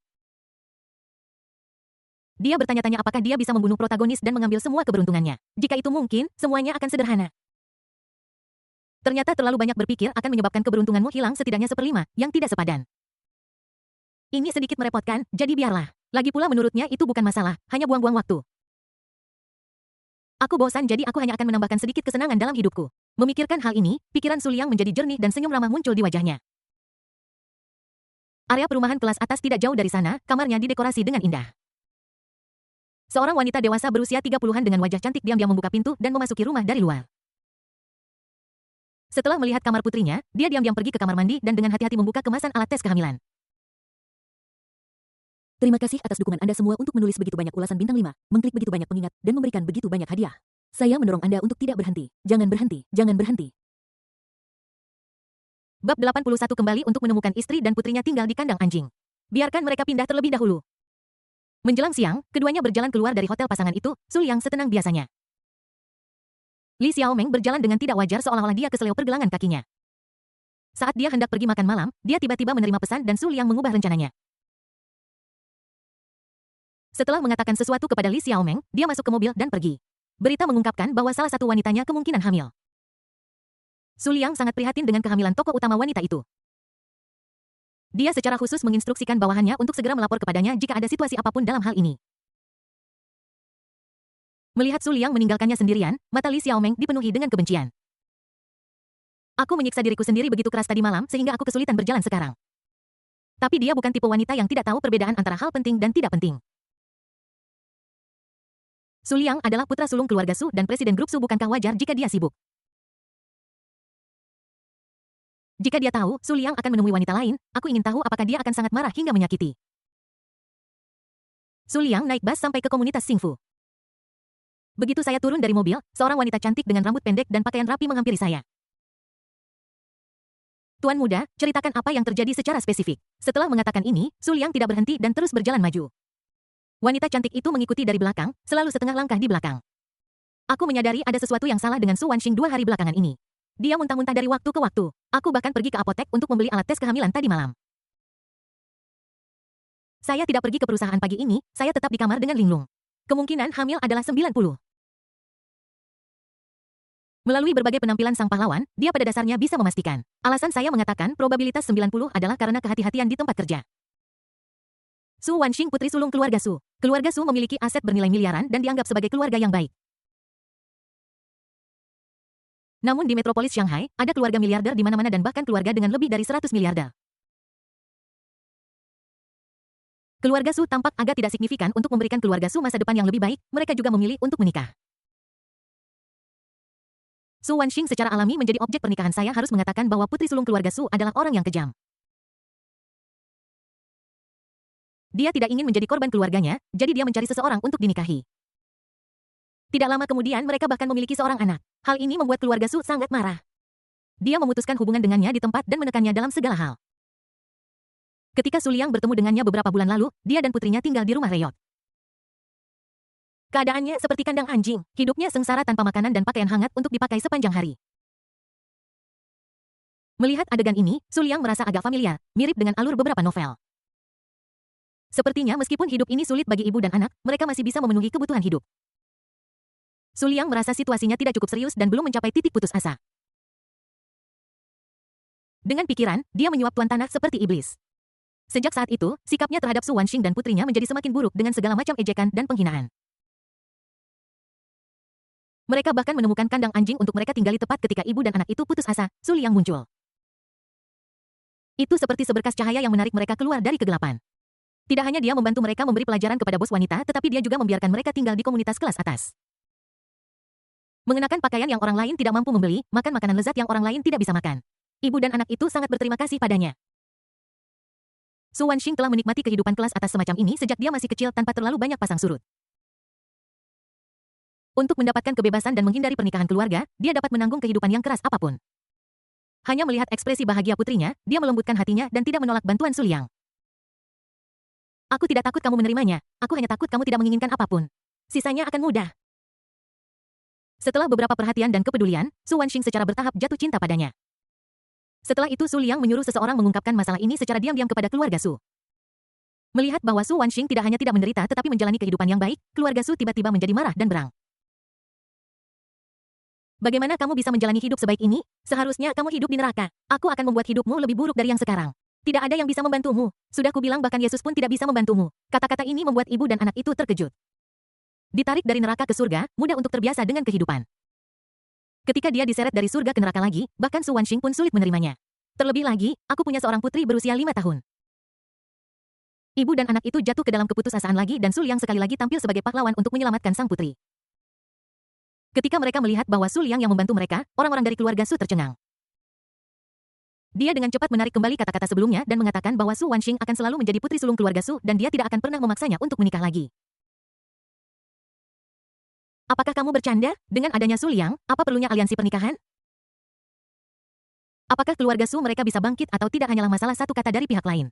S1: Dia bertanya-tanya apakah dia bisa membunuh protagonis dan mengambil semua keberuntungannya. Jika itu mungkin, semuanya akan sederhana. Ternyata terlalu banyak berpikir akan menyebabkan keberuntunganmu hilang setidaknya 1/5, yang tidak sepadan. Ini sedikit merepotkan, jadi biarlah. Lagi pula menurutnya itu bukan masalah, hanya buang-buang waktu. Aku bosan jadi aku hanya akan menambahkan sedikit kesenangan dalam hidupku. Memikirkan hal ini, pikiran Su Liang menjadi jernih dan senyum ramah muncul di wajahnya. Area perumahan kelas atas tidak jauh dari sana, kamarnya didekorasi dengan indah. Seorang wanita dewasa berusia 30-an dengan wajah cantik diam-diam membuka pintu dan memasuki rumah dari luar. Setelah melihat kamar putrinya, dia diam-diam pergi ke kamar mandi dan dengan hati-hati membuka kemasan alat tes kehamilan. Terima kasih atas dukungan Anda semua untuk menulis begitu banyak ulasan bintang 5, mengklik begitu banyak pengingat, dan memberikan begitu banyak hadiah. Saya mendorong Anda untuk tidak berhenti. Jangan berhenti, jangan berhenti. Bab 81 kembali untuk menemukan istri dan putrinya tinggal di kandang anjing. Biarkan mereka pindah terlebih dahulu. Menjelang siang, keduanya berjalan keluar dari hotel pasangan itu, Su Liang setenang biasanya. Li Xiaomeng berjalan dengan tidak wajar seolah-olah dia keseleo pergelangan kakinya. Saat dia hendak pergi makan malam, dia tiba-tiba menerima pesan dan Su Liang mengubah rencananya. Setelah mengatakan sesuatu kepada Li Xiaomeng, dia masuk ke mobil dan pergi. Berita mengungkapkan bahwa salah satu wanitanya kemungkinan hamil. Su Liang sangat prihatin dengan kehamilan tokoh utama wanita itu. Dia secara khusus menginstruksikan bawahannya untuk segera melapor kepadanya jika ada situasi apapun dalam hal ini. Melihat Su Liang meninggalkannya sendirian, mata Li Xiaomeng dipenuhi dengan kebencian. Aku menyiksa diriku sendiri begitu keras tadi malam sehingga aku kesulitan berjalan sekarang. Tapi dia bukan tipe wanita yang tidak tahu perbedaan antara hal penting dan tidak penting. Su Liang adalah putra sulung keluarga Su dan presiden grup Su, bukankah wajar jika dia sibuk? Jika dia tahu Su Liang akan menemui wanita lain, aku ingin tahu apakah dia akan sangat marah hingga menyakiti. Su Liang naik bus sampai ke komunitas Xingfu. Begitu saya turun dari mobil, seorang wanita cantik dengan rambut pendek dan pakaian rapi menghampiri saya. Tuan muda, ceritakan apa yang terjadi secara spesifik. Setelah mengatakan ini, Su Liang tidak berhenti dan terus berjalan maju. Wanita cantik itu mengikuti dari belakang, selalu setengah langkah di belakang. Aku menyadari ada sesuatu yang salah dengan Su Wanxing 2 hari belakangan ini. Dia muntah-muntah dari waktu ke waktu. Aku bahkan pergi ke apotek untuk membeli alat tes kehamilan tadi malam. Saya tidak pergi ke perusahaan pagi ini, saya tetap di kamar dengan Linglung. Kemungkinan hamil adalah 90. Melalui berbagai penampilan sang pahlawan, dia pada dasarnya bisa memastikan. Alasan saya mengatakan probabilitas 90 adalah karena kehati-hatian di tempat kerja. Su Wanxing putri sulung keluarga Su. Keluarga Su memiliki aset bernilai miliaran dan dianggap sebagai keluarga yang baik. Namun di metropolis Shanghai, ada keluarga miliarder di mana-mana dan bahkan keluarga dengan lebih dari 100 miliarder. Keluarga Su tampak agak tidak signifikan untuk memberikan keluarga Su masa depan yang lebih baik, mereka juga memilih untuk menikah. Su Wanxing secara alami menjadi objek pernikahan. Saya harus mengatakan bahwa putri sulung keluarga Su adalah orang yang kejam. Dia tidak ingin menjadi korban keluarganya, jadi dia mencari seseorang untuk dinikahi. Tidak lama kemudian mereka bahkan memiliki seorang anak. Hal ini membuat keluarga Su sangat marah. Dia memutuskan hubungan dengannya di tempat dan menekannya dalam segala hal. Ketika Su Liang bertemu dengannya beberapa bulan lalu, dia dan putrinya tinggal di rumah Reyot. Keadaannya seperti kandang anjing, hidupnya sengsara tanpa makanan dan pakaian hangat untuk dipakai sepanjang hari. Melihat adegan ini, Su Liang merasa agak familiar, mirip dengan alur beberapa novel. Sepertinya meskipun hidup ini sulit bagi ibu dan anak, mereka masih bisa memenuhi kebutuhan hidup. Su Liang merasa situasinya tidak cukup serius dan belum mencapai titik putus asa. Dengan pikiran, dia menyuap tuan tanah seperti iblis. Sejak saat itu, sikapnya terhadap Su Wanxing dan putrinya menjadi semakin buruk dengan segala macam ejekan dan penghinaan. Mereka bahkan menemukan kandang anjing untuk mereka tinggali tepat ketika ibu dan anak itu putus asa, Su Liang muncul. Itu seperti seberkas cahaya yang menarik mereka keluar dari kegelapan. Tidak hanya dia membantu mereka memberi pelajaran kepada bos wanita, tetapi dia juga membiarkan mereka tinggal di komunitas kelas atas. Mengenakan pakaian yang orang lain tidak mampu membeli, makan makanan lezat yang orang lain tidak bisa makan. Ibu dan anak itu sangat berterima kasih padanya. Su Wanxing telah menikmati kehidupan kelas atas semacam ini sejak dia masih kecil tanpa terlalu banyak pasang surut. Untuk mendapatkan kebebasan dan menghindari pernikahan keluarga, dia dapat menanggung kehidupan yang keras apapun. Hanya melihat ekspresi bahagia putrinya, dia melembutkan hatinya dan tidak menolak bantuan Su Liang. Aku tidak takut kamu menerimanya, aku hanya takut kamu tidak menginginkan apapun. Sisanya akan mudah. Setelah beberapa perhatian dan kepedulian, Su Wanxing secara bertahap jatuh cinta padanya. Setelah itu Su Liang menyuruh seseorang mengungkapkan masalah ini secara diam-diam kepada keluarga Su. Melihat bahwa Su Wanxing tidak hanya tidak menderita tetapi menjalani kehidupan yang baik, keluarga Su tiba-tiba menjadi marah dan berang. Bagaimana kamu bisa menjalani hidup sebaik ini? Seharusnya kamu hidup di neraka. Aku akan membuat hidupmu lebih buruk dari yang sekarang. Tidak ada yang bisa membantumu. Sudah kubilang bahkan Yesus pun tidak bisa membantumu. Kata-kata ini membuat ibu dan anak itu terkejut. Ditarik dari neraka ke surga, mudah untuk terbiasa dengan kehidupan. Ketika dia diseret dari surga ke neraka lagi, bahkan Su Wanxing pun sulit menerimanya. Terlebih lagi, aku punya seorang putri berusia 5 tahun. Ibu dan anak itu jatuh ke dalam keputusasaan lagi dan Su Liang sekali lagi tampil sebagai pahlawan untuk menyelamatkan sang putri. Ketika mereka melihat bahwa Su Liang yang membantu mereka, orang-orang dari keluarga Su tercengang. Dia dengan cepat menarik kembali kata-kata sebelumnya dan mengatakan bahwa Su Wanxing akan selalu menjadi putri sulung keluarga Su dan dia tidak akan pernah memaksanya untuk menikah lagi. Apakah kamu bercanda? Dengan adanya Su Liang, apa perlunya aliansi pernikahan? Apakah keluarga Su mereka bisa bangkit atau tidak hanyalah masalah satu kata dari pihak lain?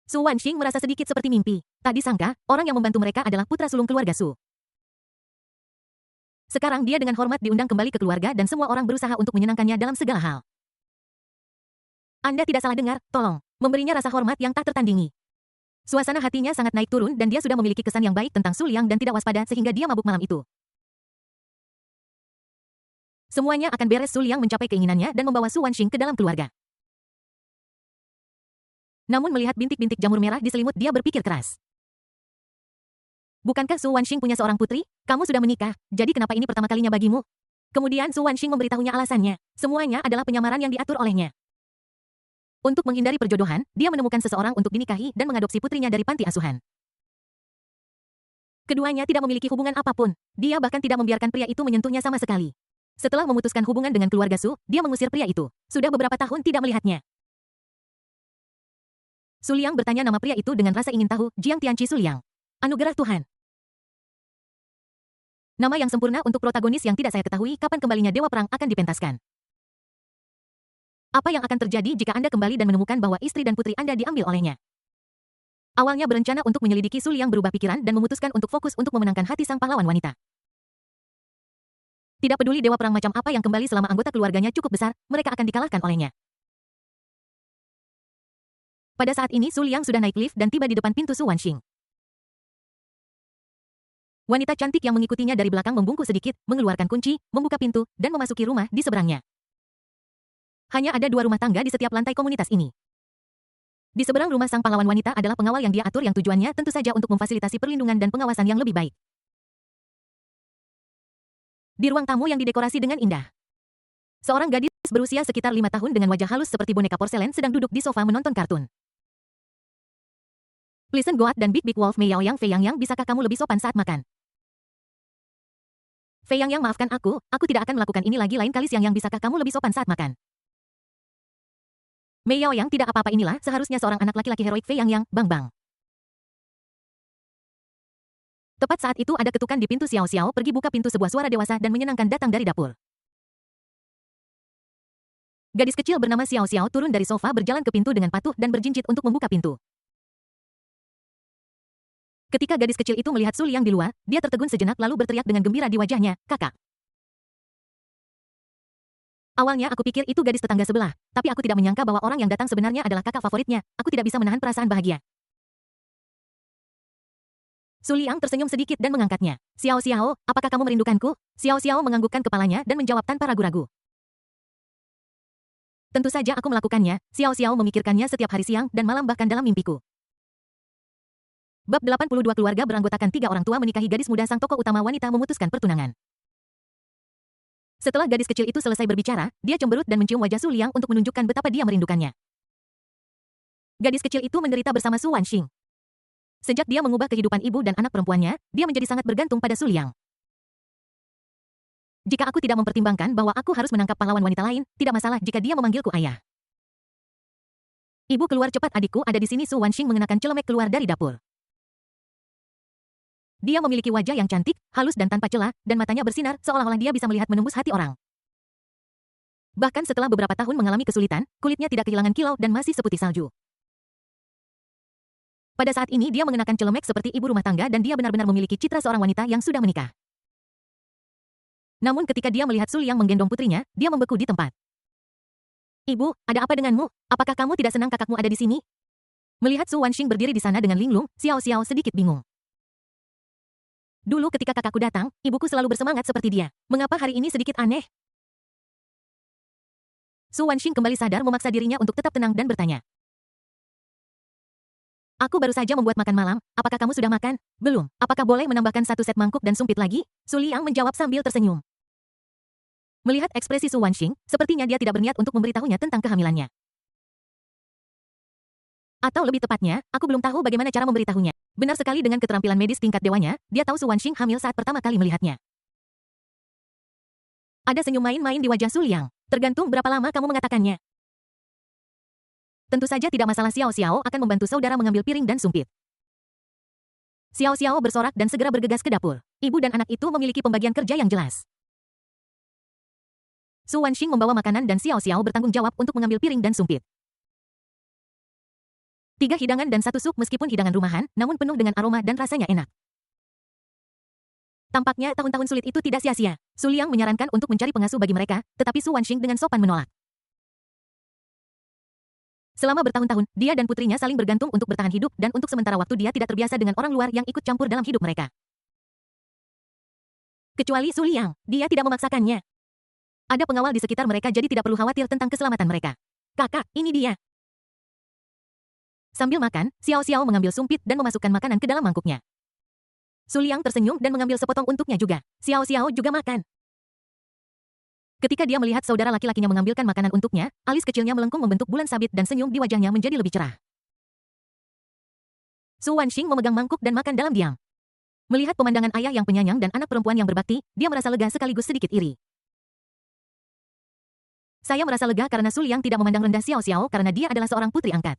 S1: Su Wanxing merasa sedikit seperti mimpi. Tak disangka, orang yang membantu mereka adalah putra sulung keluarga Su. Sekarang dia dengan hormat diundang kembali ke keluarga dan semua orang berusaha untuk menyenangkannya dalam segala hal. Anda tidak salah dengar, tolong. Memberinya rasa hormat yang tak tertandingi. Suasana hatinya sangat naik turun dan dia sudah memiliki kesan yang baik tentang Su Liang dan tidak waspada sehingga dia mabuk malam itu. Semuanya akan beres. Su Liang mencapai keinginannya dan membawa Su Wanxing ke dalam keluarga. Namun melihat bintik-bintik jamur merah di selimut dia berpikir keras. Bukankah Su Wanxing punya seorang putri? Kamu sudah menikah, jadi kenapa ini pertama kalinya bagimu? Kemudian Su Wanxing memberitahunya alasannya. Semuanya adalah penyamaran yang diatur olehnya. Untuk menghindari perjodohan, dia menemukan seseorang untuk dinikahi dan mengadopsi putrinya dari panti asuhan. Keduanya tidak memiliki hubungan apapun. Dia bahkan tidak membiarkan pria itu menyentuhnya sama sekali. Setelah memutuskan hubungan dengan keluarga Su, dia mengusir pria itu. Sudah beberapa tahun tidak melihatnya. Su Liang bertanya nama pria itu dengan rasa ingin tahu. Jiang Tianqi Su Liang. Anugerah Tuhan. Nama yang sempurna untuk protagonis yang tidak saya ketahui kapan kembalinya Dewa Perang akan dipentaskan. Apa yang akan terjadi jika Anda kembali dan menemukan bahwa istri dan putri Anda diambil olehnya? Awalnya berencana untuk menyelidiki, Su Liang berubah pikiran dan memutuskan untuk fokus untuk memenangkan hati sang pahlawan wanita. Tidak peduli Dewa Perang macam apa yang kembali selama anggota keluarganya cukup besar, mereka akan dikalahkan olehnya. Pada saat ini Su Liang sudah naik lift dan tiba di depan pintu Su Wanxing. Wanita cantik yang mengikutinya dari belakang membungkuk sedikit, mengeluarkan kunci, membuka pintu, dan memasuki rumah di seberangnya. Hanya ada 2 rumah tangga di setiap lantai komunitas ini. Di seberang rumah sang pahlawan wanita adalah pengawal yang dia atur yang tujuannya tentu saja untuk memfasilitasi perlindungan dan pengawasan yang lebih baik. Di ruang tamu yang didekorasi dengan indah, seorang gadis berusia sekitar 5 tahun dengan wajah halus seperti boneka porselen sedang duduk di sofa menonton kartun. Pleasant Goat dan Big Big Wolf Mei Yaoyang Fei Yangyang, bisakah kamu lebih sopan saat makan? Fei Yangyang, maafkan aku tidak akan melakukan ini lagi lain kali. Siang Yang, bisakah kamu lebih sopan saat makan? Mei Yaoyang, tidak apa-apa, inilah seharusnya seorang anak laki-laki heroik. Fei Yangyang, bang. Tepat saat itu ada ketukan di pintu. Xiao Xiao pergi buka pintu. Sebuah suara dewasa dan menyenangkan datang dari dapur. Gadis kecil bernama Xiao Xiao turun dari sofa, berjalan ke pintu dengan patuh dan berjinjit untuk membuka pintu. Ketika gadis kecil itu melihat Su Liang di luar, dia tertegun sejenak lalu berteriak dengan gembira di wajahnya, "Kakak!" Awalnya aku pikir itu gadis tetangga sebelah, tapi aku tidak menyangka bahwa orang yang datang sebenarnya adalah kakak favoritnya. Aku tidak bisa menahan perasaan bahagia. Su Liang tersenyum sedikit dan mengangkatnya. "Xiao Xiao, apakah kamu merindukanku?" Xiao Xiao menganggukkan kepalanya dan menjawab tanpa ragu-ragu. "Tentu saja aku melakukannya." Xiao Xiao memikirkannya setiap hari, siang dan malam, bahkan dalam mimpiku. Bab 82. Keluarga beranggotakan 3 orang tua menikahi gadis muda. Sang tokoh utama wanita memutuskan pertunangan. Setelah gadis kecil itu selesai berbicara, dia cemberut dan mencium wajah Su Liang untuk menunjukkan betapa dia merindukannya. Gadis kecil itu menderita bersama Su Wanxing. Sejak dia mengubah kehidupan ibu dan anak perempuannya, dia menjadi sangat bergantung pada Su Liang. Jika aku tidak mempertimbangkan bahwa aku harus menangkap pahlawan wanita lain, tidak masalah jika dia memanggilku ayah. "Ibu, keluar cepat, adikku ada di sini." Su Wanxing mengenakan celemek keluar dari dapur. Dia memiliki wajah yang cantik, halus dan tanpa celah, dan matanya bersinar seolah-olah dia bisa melihat menembus hati orang. Bahkan setelah beberapa tahun mengalami kesulitan, kulitnya tidak kehilangan kilau dan masih seputih salju. Pada saat ini dia mengenakan celemek seperti ibu rumah tangga dan dia benar-benar memiliki citra seorang wanita yang sudah menikah. Namun ketika dia melihat Su Liang menggendong putrinya, dia membeku di tempat. "Ibu, ada apa denganmu? Apakah kamu tidak senang kakakmu ada di sini?" Melihat Su Wanxing berdiri di sana dengan linglung, Xiao Xiao sedikit bingung. "Dulu ketika kakakku datang, ibuku selalu bersemangat seperti dia. Mengapa hari ini sedikit aneh?" Su Wanxing kembali sadar, memaksa dirinya untuk tetap tenang dan bertanya. "Aku baru saja membuat makan malam, apakah kamu sudah makan?" "Belum." "Apakah boleh menambahkan 1 set mangkuk dan sumpit lagi?" Su Liang menjawab sambil tersenyum. Melihat ekspresi Su Wanxing, sepertinya dia tidak berniat untuk memberitahunya tentang kehamilannya. Atau lebih tepatnya, aku belum tahu bagaimana cara memberitahunya. Benar sekali, dengan keterampilan medis tingkat dewanya, dia tahu Su Wanxing hamil saat pertama kali melihatnya. Ada senyum main-main di wajah Su Liang. "Tergantung berapa lama kamu mengatakannya." Tentu saja tidak masalah. Xiao Xiao akan membantu saudara mengambil piring dan sumpit. Xiao Xiao bersorak dan segera bergegas ke dapur. Ibu dan anak itu memiliki pembagian kerja yang jelas. Su Wanxing membawa makanan dan Xiao Xiao bertanggung jawab untuk mengambil piring dan sumpit. 3 hidangan dan 1 sup meskipun hidangan rumahan, namun penuh dengan aroma dan rasanya enak. Tampaknya tahun-tahun sulit itu tidak sia-sia. Su Liang menyarankan untuk mencari pengasuh bagi mereka, tetapi Su Wanxing dengan sopan menolak. Selama bertahun-tahun, dia dan putrinya saling bergantung untuk bertahan hidup dan untuk sementara waktu dia tidak terbiasa dengan orang luar yang ikut campur dalam hidup mereka. Kecuali Su Liang, dia tidak memaksakannya. Ada pengawal di sekitar mereka jadi tidak perlu khawatir tentang keselamatan mereka. Kakak, ini dia. Sambil makan, Xiao Xiao mengambil sumpit dan memasukkan makanan ke dalam mangkuknya. Su Liang tersenyum dan mengambil sepotong untuknya juga. Xiao Xiao juga makan. Ketika dia melihat saudara laki-lakinya mengambilkan makanan untuknya, alis kecilnya melengkung membentuk bulan sabit dan senyum di wajahnya menjadi lebih cerah. Su Wanxing memegang mangkuk dan makan dalam diam. Melihat pemandangan ayah yang penyayang dan anak perempuan yang berbakti, dia merasa lega sekaligus sedikit iri. Saya merasa lega karena Su Liang tidak memandang rendah Xiao Xiao karena dia adalah seorang putri angkat.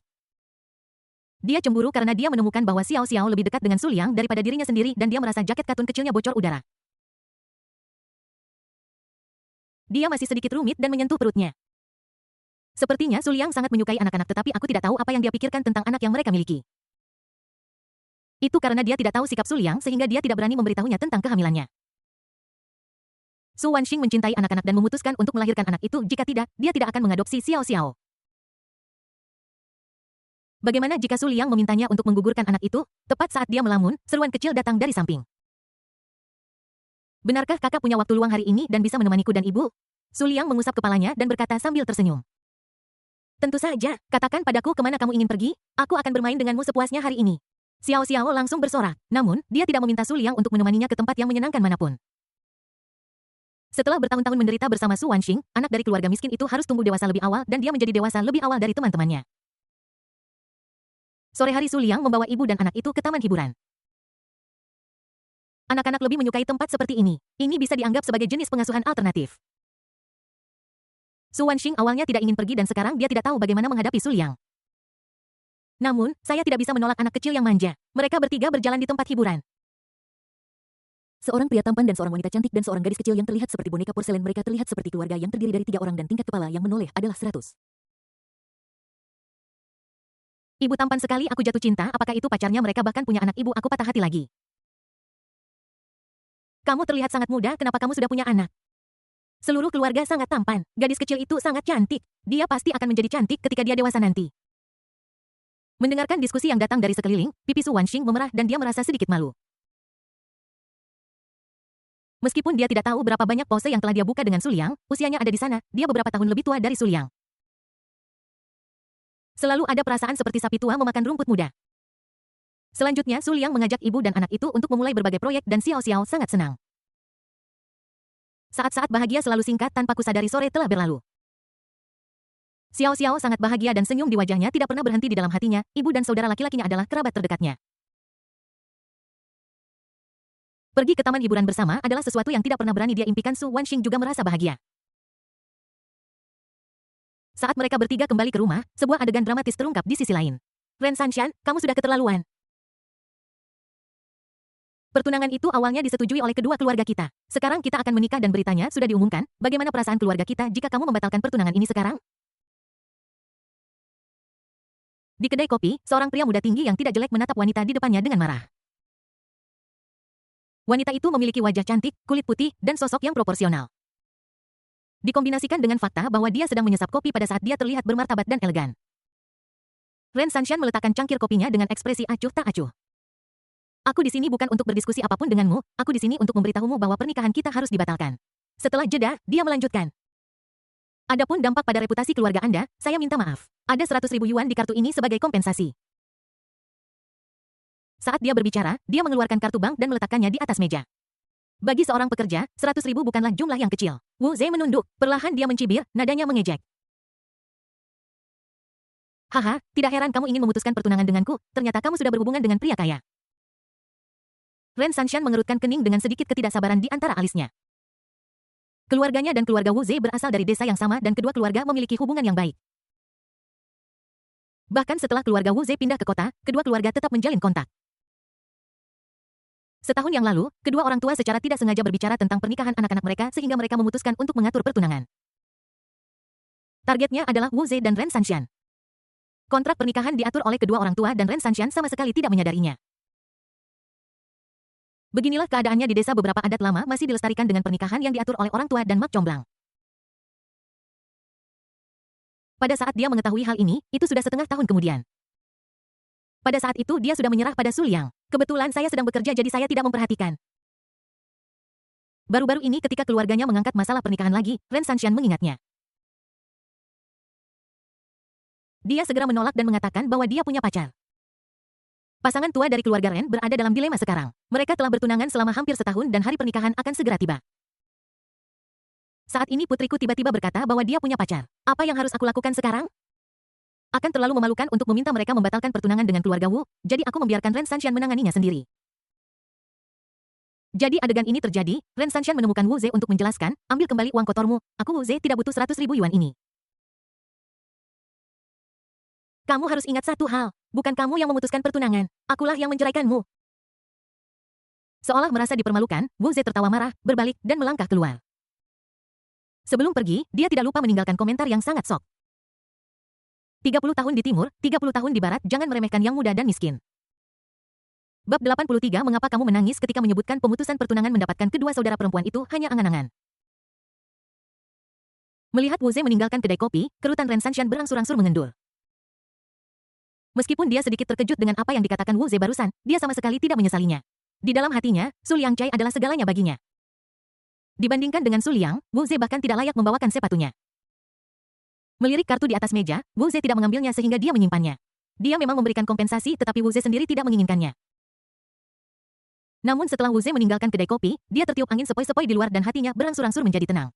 S1: Dia cemburu karena dia menemukan bahwa Xiao Xiao lebih dekat dengan Su Liang daripada dirinya sendiri dan dia merasa jaket katun kecilnya bocor udara. Dia masih sedikit rumit dan menyentuh perutnya. Sepertinya Su Liang sangat menyukai anak-anak tetapi aku tidak tahu apa yang dia pikirkan tentang anak yang mereka miliki. Itu karena dia tidak tahu sikap Su Liang sehingga dia tidak berani memberitahunya tentang kehamilannya. Su Wanxing mencintai anak-anak dan memutuskan untuk melahirkan anak itu, jika tidak, dia tidak akan mengadopsi Xiao Xiao. Bagaimana jika Su Liang memintanya untuk menggugurkan anak itu? Tepat saat dia melamun, seruan kecil datang dari samping. Benarkah kakak punya waktu luang hari ini dan bisa menemaniku dan ibu? Su Liang mengusap kepalanya dan berkata sambil tersenyum. Tentu saja, katakan padaku kemana kamu ingin pergi, aku akan bermain denganmu sepuasnya hari ini. Xiao Xiao langsung bersorak, namun, dia tidak meminta Su Liang untuk menemaninya ke tempat yang menyenangkan manapun. Setelah bertahun-tahun menderita bersama Su Wanxing, anak dari keluarga miskin itu harus tumbuh dewasa lebih awal dan dia menjadi dewasa lebih awal dari teman-temannya. Sore hari Su Liang membawa ibu dan anak itu ke taman hiburan. Anak-anak lebih menyukai tempat seperti ini. Ini bisa dianggap sebagai jenis pengasuhan alternatif. Su Wanxing awalnya tidak ingin pergi dan sekarang dia tidak tahu bagaimana menghadapi Su Liang. Namun, saya tidak bisa menolak anak kecil yang manja. Mereka bertiga berjalan di tempat hiburan. Seorang pria tampan dan seorang wanita cantik dan seorang gadis kecil yang terlihat seperti boneka porselen mereka terlihat seperti keluarga yang terdiri dari 3 orang dan tingkat kepala yang menoleh adalah 100. Ibu tampan sekali, aku jatuh cinta, apakah itu pacarnya mereka bahkan punya anak ibu, aku patah hati lagi. Kamu terlihat sangat muda, kenapa kamu sudah punya anak? Seluruh keluarga sangat tampan, gadis kecil itu sangat cantik. Dia pasti akan menjadi cantik ketika dia dewasa nanti. Mendengarkan diskusi yang datang dari sekeliling, pipi Su Wanxing memerah dan dia merasa sedikit malu. Meskipun dia tidak tahu berapa banyak pose yang telah dia buka dengan Su Liang, usianya ada di sana, dia beberapa tahun lebih tua dari Su Liang. Selalu ada perasaan seperti sapi tua memakan rumput muda. Selanjutnya Su Liang mengajak ibu dan anak itu untuk memulai berbagai proyek dan Xiao Xiao sangat senang. Saat-saat bahagia selalu singkat tanpa kusadari sore telah berlalu. Xiao Xiao sangat bahagia dan senyum di wajahnya tidak pernah berhenti di dalam hatinya, ibu dan saudara laki-lakinya adalah kerabat terdekatnya. Pergi ke taman hiburan bersama adalah sesuatu yang tidak pernah berani dia impikan. Su Wanxing juga merasa bahagia. Saat mereka bertiga kembali ke rumah, sebuah adegan dramatis terungkap di sisi lain. Ren Sanshan, kamu sudah keterlaluan. Pertunangan itu awalnya disetujui oleh kedua keluarga kita. Sekarang kita akan menikah dan beritanya sudah diumumkan. Bagaimana perasaan keluarga kita jika kamu membatalkan pertunangan ini sekarang? Di kedai kopi, seorang pria muda tinggi yang tidak jelek menatap wanita di depannya dengan marah. Wanita itu memiliki wajah cantik, kulit putih, dan sosok yang proporsional. Dikombinasikan dengan fakta bahwa dia sedang menyesap kopi pada saat dia terlihat bermartabat dan elegan. Ren Sanshan meletakkan cangkir kopinya dengan ekspresi acuh tak acuh. Aku di sini bukan untuk berdiskusi apapun denganmu, aku di sini untuk memberitahumu bahwa pernikahan kita harus dibatalkan. Setelah jeda, dia melanjutkan. Adapun dampak pada reputasi keluarga Anda, saya minta maaf. Ada 100.000 yuan di kartu ini sebagai kompensasi. Saat dia berbicara, dia mengeluarkan kartu bank dan meletakkannya di atas meja. Bagi seorang pekerja, 100.000 bukanlah jumlah yang kecil. Wu Zhe menunduk, perlahan dia mencibir, nadanya mengejek. Haha, tidak heran kamu ingin memutuskan pertunangan denganku, ternyata kamu sudah berhubungan dengan pria kaya. Ren Sanshan mengerutkan kening dengan sedikit ketidaksabaran di antara alisnya. Keluarganya dan keluarga Wu Zhe berasal dari desa yang sama dan kedua keluarga memiliki hubungan yang baik. Bahkan setelah keluarga Wu Zhe pindah ke kota, kedua keluarga tetap menjalin kontak. Setahun yang lalu, kedua orang tua secara tidak sengaja berbicara tentang pernikahan anak-anak mereka sehingga mereka memutuskan untuk mengatur pertunangan. Targetnya adalah Wu Zhe dan Ren Sanshan. Kontrak pernikahan diatur oleh kedua orang tua dan Ren Sanxian sama sekali tidak menyadarinya. Beginilah keadaannya di desa. Beberapa adat lama masih dilestarikan dengan pernikahan yang diatur oleh orang tua dan mak comblang. Pada saat dia mengetahui hal ini, itu sudah setengah tahun kemudian. Pada saat itu dia sudah menyerah pada Su Liang. Kebetulan saya sedang bekerja jadi saya tidak memperhatikan. Baru-baru ini ketika keluarganya mengangkat masalah pernikahan lagi, Ren Sanxian mengingatnya. Dia segera menolak dan mengatakan bahwa dia punya pacar. Pasangan tua dari keluarga Ren berada dalam dilema sekarang. Mereka telah bertunangan selama hampir setahun dan hari pernikahan akan segera tiba. Saat ini putriku tiba-tiba berkata bahwa dia punya pacar. Apa yang harus aku lakukan sekarang? Akan terlalu memalukan untuk meminta mereka membatalkan pertunangan dengan keluarga Wu, jadi aku membiarkan Ren Sanxian menanganinya sendiri. Jadi adegan ini terjadi, Ren Sanxian menemukan Wu Ze untuk menjelaskan, ambil kembali uang kotormu, aku Wu Ze tidak butuh 100.000 yuan ini. Kamu harus ingat satu hal, bukan kamu yang memutuskan pertunangan, akulah yang menceraikanmu. Seolah merasa dipermalukan, Wu Ze tertawa marah, berbalik, dan melangkah keluar. Sebelum pergi, dia tidak lupa meninggalkan komentar yang sangat sok. 30 tahun di timur, 30 tahun di barat, jangan meremehkan yang muda dan miskin. Bab 83 Mengapa kamu menangis ketika menyebutkan pemutusan pertunangan mendapatkan kedua saudara perempuan itu hanya angan-angan. Melihat Wu Ze meninggalkan kedai kopi, kerutan Ren Sanxian berangsur-angsur mengendur. Meskipun dia sedikit terkejut dengan apa yang dikatakan Wu Ze barusan, dia sama sekali tidak menyesalinya. Di dalam hatinya, Su Liang Cai adalah segalanya baginya. Dibandingkan dengan Su Liang, Wu Ze bahkan tidak layak membawakan sepatunya. Melirik kartu di atas meja, Wu Ze tidak mengambilnya sehingga dia menyimpannya. Dia memang memberikan kompensasi tetapi Wu Ze sendiri tidak menginginkannya. Namun setelah Wu Ze meninggalkan kedai kopi, dia tertiup angin sepoi-sepoi di luar dan hatinya berangsur-angsur menjadi tenang.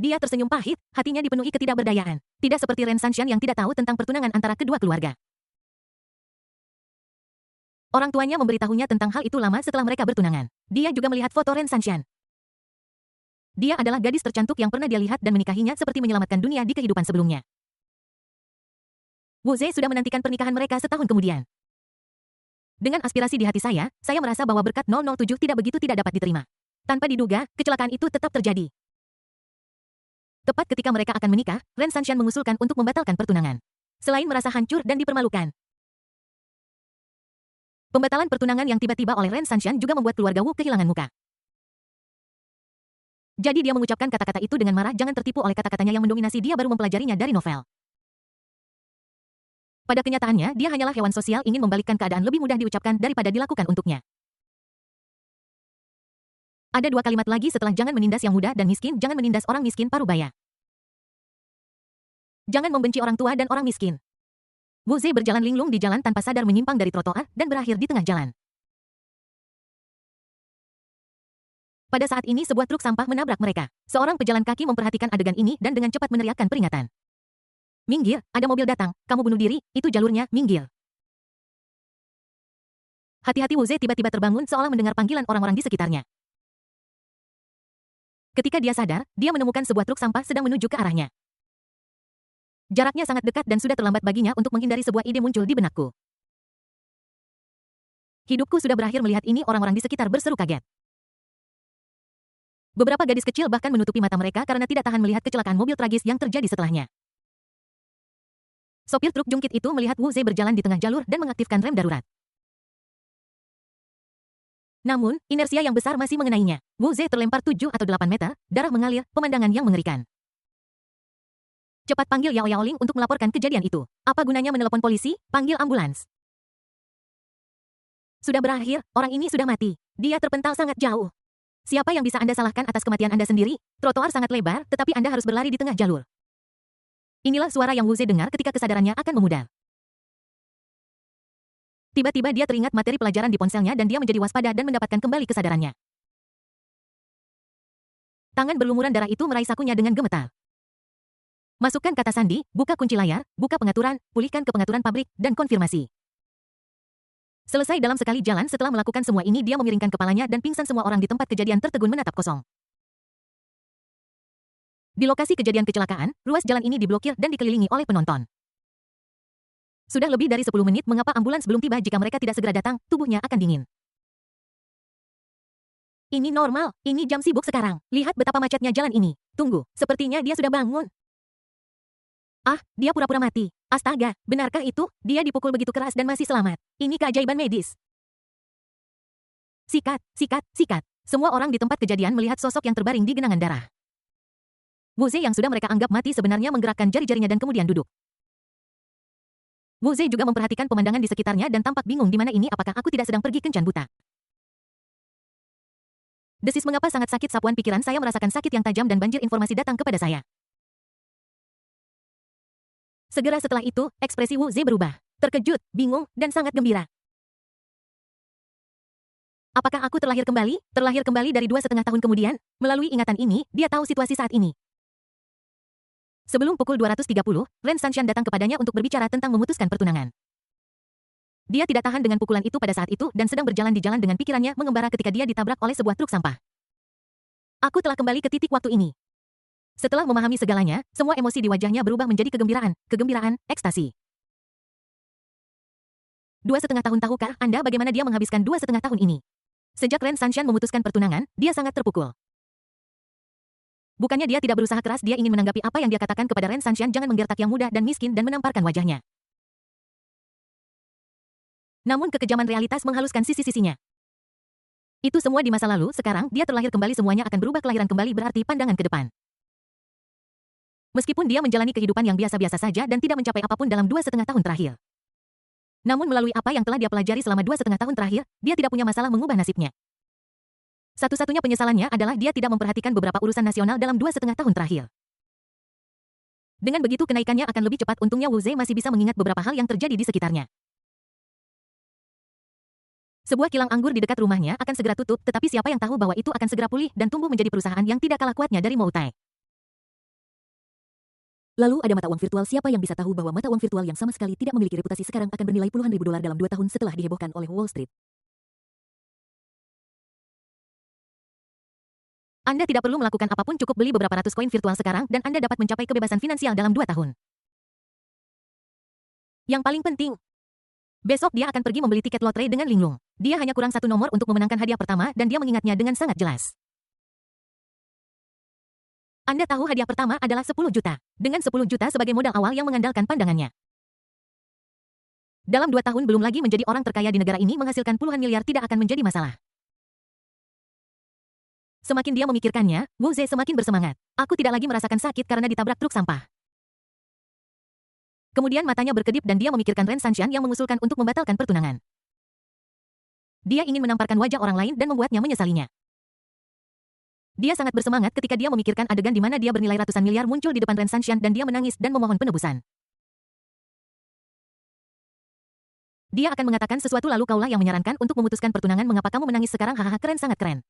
S1: Dia tersenyum pahit, hatinya dipenuhi ketidakberdayaan. Tidak seperti Ren Sanxian yang tidak tahu tentang pertunangan antara kedua keluarga. Orang tuanya memberitahunya tentang hal itu lama setelah mereka bertunangan. Dia juga melihat foto Ren Sanxian. Dia adalah gadis tercantik yang pernah dia lihat dan menikahinya seperti menyelamatkan dunia di kehidupan sebelumnya. Wu Ze sudah menantikan pernikahan mereka setahun kemudian. Dengan aspirasi di hati saya merasa bahwa berkat 007 tidak begitu tidak dapat diterima. Tanpa diduga, kecelakaan itu tetap terjadi. Tepat ketika mereka akan menikah, Ren Sanxian mengusulkan untuk membatalkan pertunangan. Selain merasa hancur dan dipermalukan, pembatalan pertunangan yang tiba-tiba oleh Ren Sanxian juga membuat keluarga Wu kehilangan muka. Jadi dia mengucapkan kata-kata itu dengan marah. Jangan tertipu oleh kata-katanya yang mendominasi. Dia baru mempelajarinya dari novel. Pada kenyataannya, dia hanyalah hewan sosial ingin membalikkan keadaan lebih mudah diucapkan daripada dilakukan untuknya. Ada dua kalimat lagi setelah jangan menindas yang muda dan miskin, jangan menindas orang miskin parubaya. Jangan membenci orang tua dan orang miskin. Wu Ze berjalan linglung di jalan tanpa sadar menyimpang dari trotoar dan berakhir di tengah jalan. Pada saat ini sebuah truk sampah menabrak mereka. Seorang pejalan kaki memperhatikan adegan ini dan dengan cepat meneriakkan peringatan. Minggir, ada mobil datang, kamu bunuh diri, itu jalurnya, minggir. Hati-hati Wu Ze tiba-tiba terbangun seolah mendengar panggilan orang-orang di sekitarnya. Ketika dia sadar, dia menemukan sebuah truk sampah sedang menuju ke arahnya. Jaraknya sangat dekat dan sudah terlambat baginya untuk menghindari sebuah ide muncul di benakku. Hidupku sudah berakhir melihat ini. Orang-orang di sekitar berseru kaget. Beberapa gadis kecil bahkan menutupi mata mereka karena tidak tahan melihat kecelakaan mobil tragis yang terjadi setelahnya. Sopir truk jungkit itu melihat Wu Ze berjalan di tengah jalur dan mengaktifkan rem darurat. Namun, inersia yang besar masih mengenainya. Wu Ze terlempar 7 atau 8 meter, darah mengalir, pemandangan yang mengerikan. Cepat panggil Yao Yaoling untuk melaporkan kejadian itu. Apa gunanya menelepon polisi? Panggil ambulans. Sudah berakhir, orang ini sudah mati. Dia terpental sangat jauh. Siapa yang bisa Anda salahkan atas kematian Anda sendiri? Trotoar sangat lebar, tetapi Anda harus berlari di tengah jalur. Inilah suara yang Wu Ze dengar ketika kesadarannya akan memudar. Tiba-tiba dia teringat materi pelajaran di ponselnya dan dia menjadi waspada dan mendapatkan kembali kesadarannya. Tangan berlumuran darah itu meraih sakunya dengan gemetar. Masukkan kata sandi, buka kunci layar, buka pengaturan, pulihkan ke pengaturan pabrik, dan konfirmasi. Selesai dalam sekali jalan. Setelah melakukan semua ini dia memiringkan kepalanya dan pingsan. Semua orang di tempat kejadian tertegun menatap kosong. Di lokasi kejadian kecelakaan, ruas jalan ini diblokir dan dikelilingi oleh penonton. Sudah lebih dari 10 menit mengapa ambulans belum tiba? Jika mereka tidak segera datang, tubuhnya akan dingin. Ini normal, ini jam sibuk sekarang. Lihat betapa macetnya jalan ini. Tunggu, sepertinya dia sudah bangun. Ah, dia pura-pura mati. Astaga, benarkah itu? Dia dipukul begitu keras dan masih selamat. Ini keajaiban medis. Sikat, sikat, sikat. Semua orang di tempat kejadian melihat sosok yang terbaring di genangan darah. Wu Zhe yang sudah mereka anggap mati sebenarnya menggerakkan jari-jarinya dan kemudian duduk. Wu Zhe juga memperhatikan pemandangan di sekitarnya dan tampak bingung di mana ini, apakah aku tidak sedang pergi kencan buta. Desis, mengapa sangat sakit sapuan pikiran saya, merasakan sakit yang tajam dan banjir informasi datang kepada saya. Segera setelah itu, ekspresi Wu Zhe berubah. Terkejut, bingung, dan sangat gembira. Apakah aku terlahir kembali? Terlahir kembali dari 2,5 tahun kemudian? Melalui ingatan ini, dia tahu situasi saat ini. Sebelum pukul 230, Ren Sanshan datang kepadanya untuk berbicara tentang memutuskan pertunangan. Dia tidak tahan dengan pukulan itu pada saat itu dan sedang berjalan di jalan dengan pikirannya mengembara ketika dia ditabrak oleh sebuah truk sampah. Aku telah kembali ke titik waktu ini. Setelah memahami segalanya, semua emosi di wajahnya berubah menjadi kegembiraan, ekstasi. 2,5 tahun, tahukah Anda bagaimana dia menghabiskan 2,5 tahun ini? Sejak Ren Sanshan memutuskan pertunangan, dia sangat terpukul. Bukannya dia tidak berusaha keras, dia ingin menanggapi apa yang dia katakan kepada Ren Sanshan, jangan menggertak yang muda dan miskin dan menamparkan wajahnya. Namun kekejaman realitas menghaluskan sisi-sisinya. Itu semua di masa lalu, sekarang dia terlahir kembali, semuanya akan berubah, kelahiran kembali berarti pandangan ke depan. Meskipun dia menjalani kehidupan yang biasa-biasa saja dan tidak mencapai apapun dalam 2,5 tahun terakhir. Namun melalui apa yang telah dia pelajari selama 2,5 tahun terakhir, dia tidak punya masalah mengubah nasibnya. Satu-satunya penyesalannya adalah dia tidak memperhatikan beberapa urusan nasional dalam 2,5 tahun terakhir. Dengan begitu kenaikannya akan lebih cepat, untungnya Wu Zhe masih bisa mengingat beberapa hal yang terjadi di sekitarnya. Sebuah kilang anggur di dekat rumahnya akan segera tutup, tetapi siapa yang tahu bahwa itu akan segera pulih dan tumbuh menjadi perusahaan yang tidak kalah kuatnya dari Moutai. Lalu ada mata uang virtual, siapa yang bisa tahu bahwa mata uang virtual yang sama sekali tidak memiliki reputasi sekarang akan bernilai puluhan ribu dolar dalam 2 tahun setelah dihebohkan oleh Wall Street. Anda tidak perlu melakukan apapun, cukup beli beberapa ratus koin virtual sekarang dan Anda dapat mencapai kebebasan finansial dalam 2 tahun. Yang paling penting, besok dia akan pergi membeli tiket lotre dengan linglung. Dia hanya kurang 1 nomor untuk memenangkan hadiah pertama dan dia mengingatnya dengan sangat jelas. Anda tahu hadiah pertama adalah 10 juta. Dengan 10 juta sebagai modal awal yang mengandalkan pandangannya. Dalam 2 tahun belum lagi menjadi orang terkaya di negara ini, menghasilkan puluhan miliar tidak akan menjadi masalah. Semakin dia memikirkannya, Wu Zhe semakin bersemangat. Aku tidak lagi merasakan sakit karena ditabrak truk sampah. Kemudian matanya berkedip dan dia memikirkan Ren Sanshan yang mengusulkan untuk membatalkan pertunangan. Dia ingin menamparkan wajah orang lain dan membuatnya menyesalinya. Dia sangat bersemangat ketika dia memikirkan adegan di mana dia bernilai ratusan miliar muncul di depan Ren Sanshan dan dia menangis dan memohon penebusan. Dia akan mengatakan sesuatu, lalu kaulah yang menyarankan untuk memutuskan pertunangan, mengapa kamu menangis sekarang, hahaha, keren, sangat keren.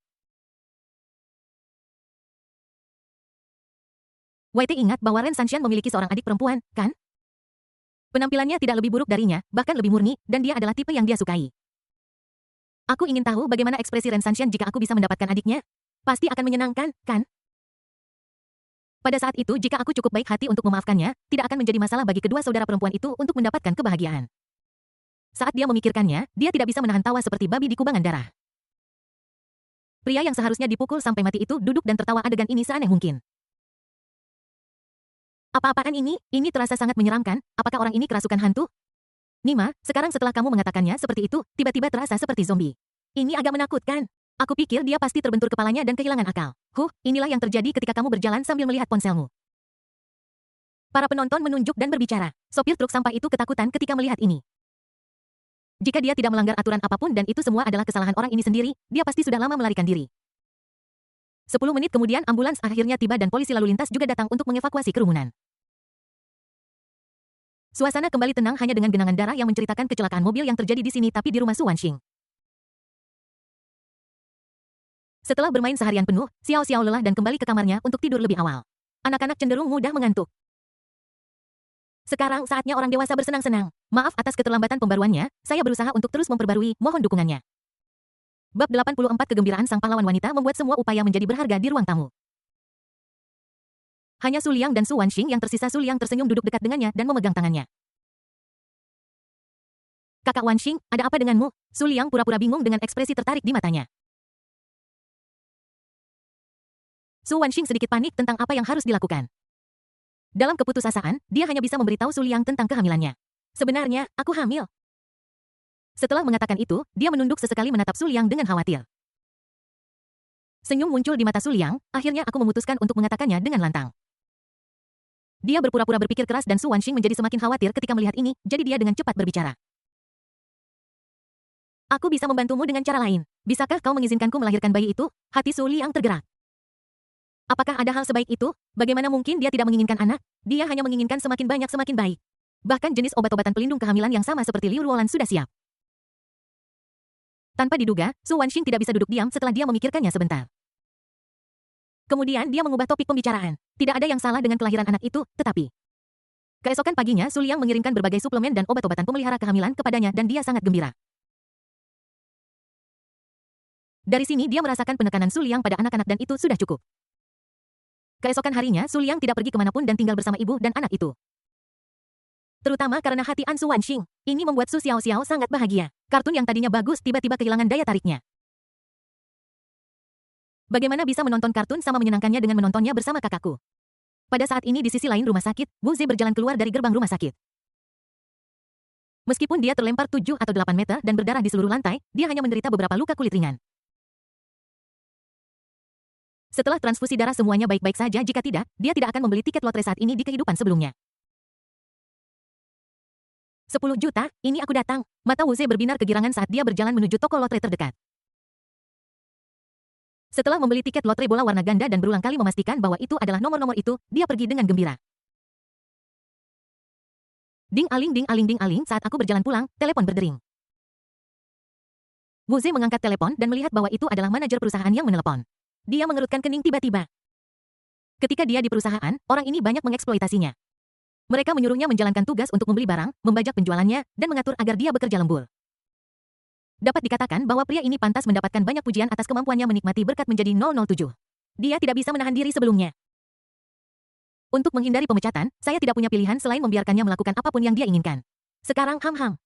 S1: YT ingat bahwa Ren Sanshan memiliki seorang adik perempuan, kan? Penampilannya tidak lebih buruk darinya, bahkan lebih murni, dan dia adalah tipe yang dia sukai. Aku ingin tahu bagaimana ekspresi Ren Sanshan jika aku bisa mendapatkan adiknya. Pasti akan menyenangkan, kan? Pada saat itu, jika aku cukup baik hati untuk memaafkannya, tidak akan menjadi masalah bagi kedua saudara perempuan itu untuk mendapatkan kebahagiaan. Saat dia memikirkannya, dia tidak bisa menahan tawa seperti babi di kubangan darah. Pria yang seharusnya dipukul sampai mati itu duduk dan tertawa, adegan ini seaneh mungkin. Apa-apaan ini? Ini terasa sangat menyeramkan. Apakah orang ini kerasukan hantu? Nima, sekarang setelah kamu mengatakannya seperti itu, tiba-tiba terasa seperti zombie. Ini agak menakutkan. Aku pikir dia pasti terbentur kepalanya dan kehilangan akal. Inilah yang terjadi ketika kamu berjalan sambil melihat ponselmu. Para penonton menunjuk dan berbicara. Sopir truk sampah itu ketakutan ketika melihat ini. Jika dia tidak melanggar aturan apapun dan itu semua adalah kesalahan orang ini sendiri, dia pasti sudah lama melarikan diri. 10 menit kemudian ambulans akhirnya tiba dan polisi lalu lintas juga datang untuk mengevakuasi kerumunan. Suasana kembali tenang hanya dengan genangan darah yang menceritakan kecelakaan mobil yang terjadi di sini, tapi di rumah Su Wanxing. Setelah bermain seharian penuh, Xiao Xiao lelah dan kembali ke kamarnya untuk tidur lebih awal. Anak-anak cenderung mudah mengantuk. Sekarang saatnya orang dewasa bersenang-senang. Maaf atas keterlambatan pembaruannya, saya berusaha untuk terus memperbarui, mohon dukungannya. Bab 84, kegembiraan sang pahlawan wanita membuat semua upaya menjadi berharga di ruang tamu. Hanya Su Liang dan Su Wanxing yang tersisa. Su Liang tersenyum duduk dekat dengannya dan memegang tangannya. Kakak Wanxing, ada apa denganmu? Su Liang pura-pura bingung dengan ekspresi tertarik di matanya. Su Wanxing sedikit panik tentang apa yang harus dilakukan. Dalam keputusasaan, dia hanya bisa memberitahu Su Liang tentang kehamilannya. Sebenarnya, aku hamil. Setelah mengatakan itu, dia menunduk sesekali menatap Su Liang dengan khawatir. Senyum muncul di mata Su Liang, akhirnya aku memutuskan untuk mengatakannya dengan lantang. Dia berpura-pura berpikir keras dan Su Wanxing menjadi semakin khawatir ketika melihat ini, jadi dia dengan cepat berbicara. Aku bisa membantumu dengan cara lain. Bisakah kau mengizinkanku melahirkan bayi itu? Hati Su Liang tergerak. Apakah ada hal sebaik itu? Bagaimana mungkin dia tidak menginginkan anak? Dia hanya menginginkan semakin banyak semakin baik. Bahkan jenis obat-obatan pelindung kehamilan yang sama seperti Liu Ruolan sudah siap. Tanpa diduga, Su Wanxing tidak bisa duduk diam setelah dia memikirkannya sebentar. Kemudian dia mengubah topik pembicaraan. Tidak ada yang salah dengan kelahiran anak itu, tetapi keesokan paginya Su Liang mengirimkan berbagai suplemen dan obat-obatan pemelihara kehamilan kepadanya dan dia sangat gembira. Dari sini dia merasakan penekanan Su Liang pada anak-anak dan itu sudah cukup. Keesokan harinya Su Liang tidak pergi kemanapun dan tinggal bersama ibu dan anak itu. Terutama karena hati An Su Wanxing. Ini membuat Su Xiaoxiao sangat bahagia. Kartun yang tadinya bagus tiba-tiba kehilangan daya tariknya. Bagaimana bisa menonton kartun sama menyenangkannya dengan menontonnya bersama kakakku? Pada saat ini di sisi lain rumah sakit, Wu Ze berjalan keluar dari gerbang rumah sakit. Meskipun dia terlempar 7 atau 8 meter dan berdarah di seluruh lantai, dia hanya menderita beberapa luka kulit ringan. Setelah transfusi darah semuanya baik-baik saja, jika tidak, dia tidak akan membeli tiket lotre saat ini di kehidupan sebelumnya. 10 juta, ini aku datang. Mata Wu Ze berbinar kegirangan saat dia berjalan menuju toko lotre terdekat. Setelah membeli tiket lotre bola warna ganda dan berulang kali memastikan bahwa itu adalah nomor-nomor itu, dia pergi dengan gembira. Ding aling ding aling ding aling, saat aku berjalan pulang, telepon berdering. Wu Ze mengangkat telepon dan melihat bahwa itu adalah manajer perusahaan yang menelepon. Dia mengerutkan kening tiba-tiba. Ketika dia di perusahaan, orang ini banyak mengeksploitasinya. Mereka menyuruhnya menjalankan tugas untuk membeli barang, membajak penjualannya, dan mengatur agar dia bekerja lembur. Dapat dikatakan bahwa pria ini pantas mendapatkan banyak pujian atas kemampuannya menikmati berkat menjadi 007. Dia tidak bisa menahan diri sebelumnya. Untuk menghindari pemecatan, saya tidak punya pilihan selain membiarkannya melakukan apapun yang dia inginkan. Sekarang ham-ham.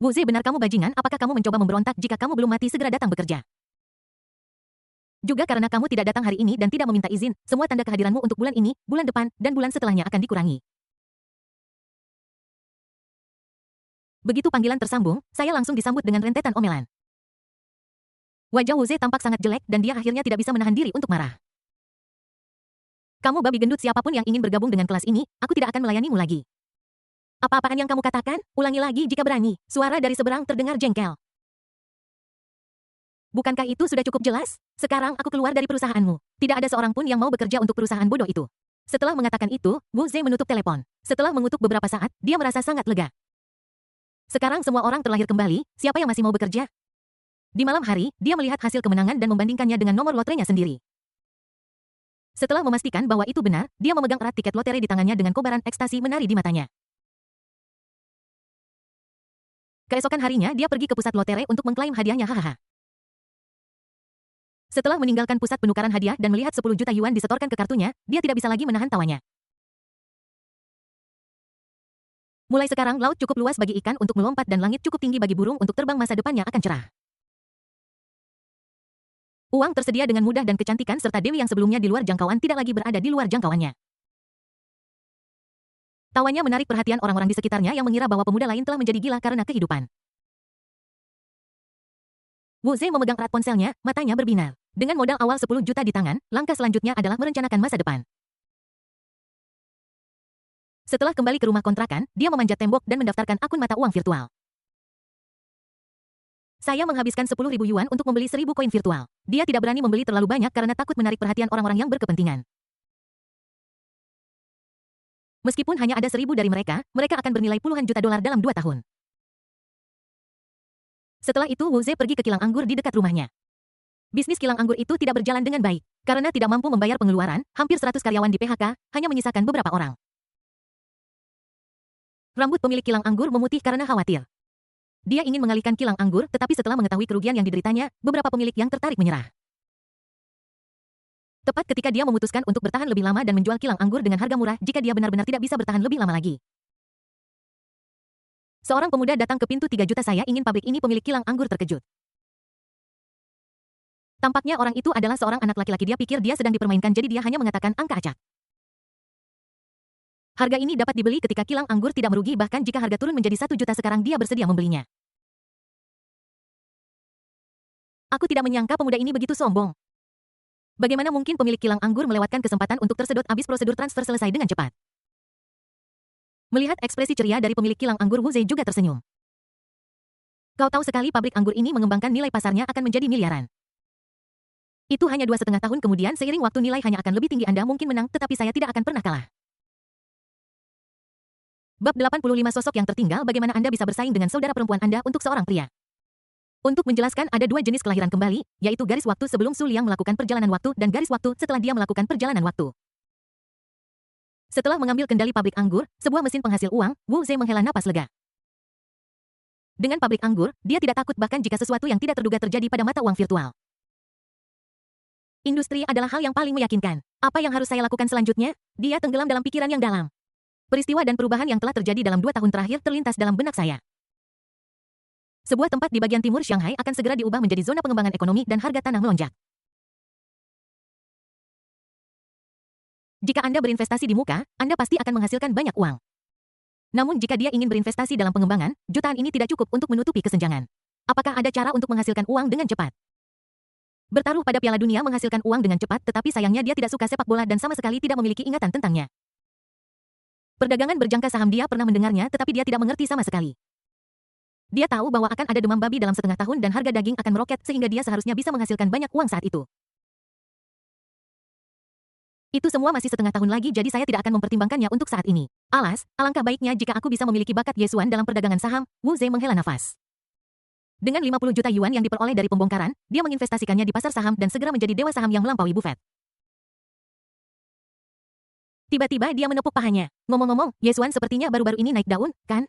S1: Wu Ze, benar kamu bajingan, apakah kamu mencoba memberontak jika kamu belum mati segera datang bekerja? Juga karena kamu tidak datang hari ini dan tidak meminta izin, semua tanda kehadiranmu untuk bulan ini, bulan depan, dan bulan setelahnya akan dikurangi. Begitu panggilan tersambung, saya langsung disambut dengan rentetan omelan. Wajah Wu Ze tampak sangat jelek dan dia akhirnya tidak bisa menahan diri untuk marah. Kamu babi gendut, siapapun yang ingin bergabung dengan kelas ini, aku tidak akan melayanimu lagi. Apa-apaan yang kamu katakan? Ulangi lagi jika berani. Suara dari seberang terdengar jengkel. Bukankah itu sudah cukup jelas? Sekarang aku keluar dari perusahaanmu. Tidak ada seorang pun yang mau bekerja untuk perusahaan bodoh itu. Setelah mengatakan itu, Wu Ze menutup telepon. Setelah mengutuk beberapa saat, dia merasa sangat lega. Sekarang semua orang terlahir kembali, siapa yang masih mau bekerja? Di malam hari, dia melihat hasil kemenangan dan membandingkannya dengan nomor lotrenya sendiri. Setelah memastikan bahwa itu benar, dia memegang erat tiket lotre di tangannya dengan kobaran ekstasi menari di matanya. Keesokan harinya, dia pergi ke pusat lotre untuk mengklaim hadiahnya. Hahaha. Setelah meninggalkan pusat penukaran hadiah dan melihat 10 juta yuan disetorkan ke kartunya, dia tidak bisa lagi menahan tawanya. Mulai sekarang laut cukup luas bagi ikan untuk melompat dan langit cukup tinggi bagi burung untuk terbang, masa depannya akan cerah. Uang tersedia dengan mudah dan kecantikan serta Dewi yang sebelumnya di luar jangkauan tidak lagi berada di luar jangkauannya. Tawanya menarik perhatian orang-orang di sekitarnya yang mengira bahwa pemuda lain telah menjadi gila karena kehidupan. Wu Ze memegang erat ponselnya, matanya berbinar. Dengan modal awal 10 juta di tangan, langkah selanjutnya adalah merencanakan masa depan. Setelah kembali ke rumah kontrakan, dia memanjat tembok dan mendaftarkan akun mata uang virtual. Saya menghabiskan 10.000 yuan untuk membeli 1.000 koin virtual. Dia tidak berani membeli terlalu banyak karena takut menarik perhatian orang-orang yang berkepentingan. Meskipun hanya ada 1.000 dari mereka, mereka akan bernilai puluhan juta dolar dalam 2 tahun. Setelah itu Wu Ze pergi ke kilang anggur di dekat rumahnya. Bisnis kilang anggur itu tidak berjalan dengan baik. Karena tidak mampu membayar pengeluaran, hampir 100 karyawan di PHK, hanya menyisakan beberapa orang. Rambut pemilik kilang anggur memutih karena khawatir. Dia ingin mengalihkan kilang anggur, tetapi setelah mengetahui kerugian yang dideritanya, beberapa pemilik yang tertarik menyerah. Tepat ketika dia memutuskan untuk bertahan lebih lama dan menjual kilang anggur dengan harga murah jika dia benar-benar tidak bisa bertahan lebih lama lagi. Seorang pemuda datang ke pintu 3 juta, saya ingin pabrik ini. Pemilik kilang anggur terkejut. Tampaknya orang itu adalah seorang anak laki-laki. Dia pikir dia sedang dipermainkan, jadi dia hanya mengatakan angka acak. Harga ini dapat dibeli ketika kilang anggur tidak merugi, bahkan jika harga turun menjadi 1 juta sekarang dia bersedia membelinya. Aku tidak menyangka pemuda ini begitu sombong. Bagaimana mungkin pemilik kilang anggur melewatkan kesempatan untuk tersedot abis prosedur transfer selesai dengan cepat? Melihat ekspresi ceria dari pemilik kilang anggur, Wu Zhe juga tersenyum. Kau tahu sekali pabrik anggur ini mengembangkan nilai pasarnya akan menjadi miliaran. Itu hanya 2,5 tahun kemudian, seiring waktu nilai hanya akan lebih tinggi. Anda mungkin menang, tetapi saya tidak akan pernah kalah. Bab 85 Sosok yang tertinggal. Bagaimana Anda bisa bersaing dengan saudara perempuan Anda untuk seorang pria? Untuk menjelaskan, ada 2 jenis kelahiran kembali, yaitu garis waktu sebelum Su Liang melakukan perjalanan waktu dan garis waktu setelah dia melakukan perjalanan waktu. Setelah mengambil kendali pabrik anggur, sebuah mesin penghasil uang, Wu Zhe menghela napas lega. Dengan pabrik anggur, dia tidak takut bahkan jika sesuatu yang tidak terduga terjadi pada mata uang virtual. Industri adalah hal yang paling meyakinkan. Apa yang harus saya lakukan selanjutnya? Dia tenggelam dalam pikiran yang dalam. Peristiwa dan perubahan yang telah terjadi dalam 2 tahun terakhir terlintas dalam benak saya. Sebuah tempat di bagian timur Shanghai akan segera diubah menjadi zona pengembangan ekonomi dan harga tanah melonjak. Jika Anda berinvestasi di muka, Anda pasti akan menghasilkan banyak uang. Namun jika dia ingin berinvestasi dalam pengembangan, jutaan ini tidak cukup untuk menutupi kesenjangan. Apakah ada cara untuk menghasilkan uang dengan cepat? Bertaruh pada Piala Dunia menghasilkan uang dengan cepat, tetapi sayangnya dia tidak suka sepak bola dan sama sekali tidak memiliki ingatan tentangnya. Perdagangan berjangka saham dia pernah mendengarnya, tetapi dia tidak mengerti sama sekali. Dia tahu bahwa akan ada demam babi dalam setengah tahun dan harga daging akan meroket sehingga dia seharusnya bisa menghasilkan banyak uang saat itu. Itu semua masih setengah tahun lagi, jadi saya tidak akan mempertimbangkannya untuk saat ini. Alangkah baiknya jika aku bisa memiliki bakat Yesuan dalam perdagangan saham. Wu Zhe menghela nafas. Dengan 50 juta yuan yang diperoleh dari pembongkaran, dia menginvestasikannya di pasar saham dan segera menjadi dewa saham yang melampaui Buffett. Tiba-tiba dia menepuk pahanya. Ngomong-ngomong, Yesuan sepertinya baru-baru ini naik daun, kan?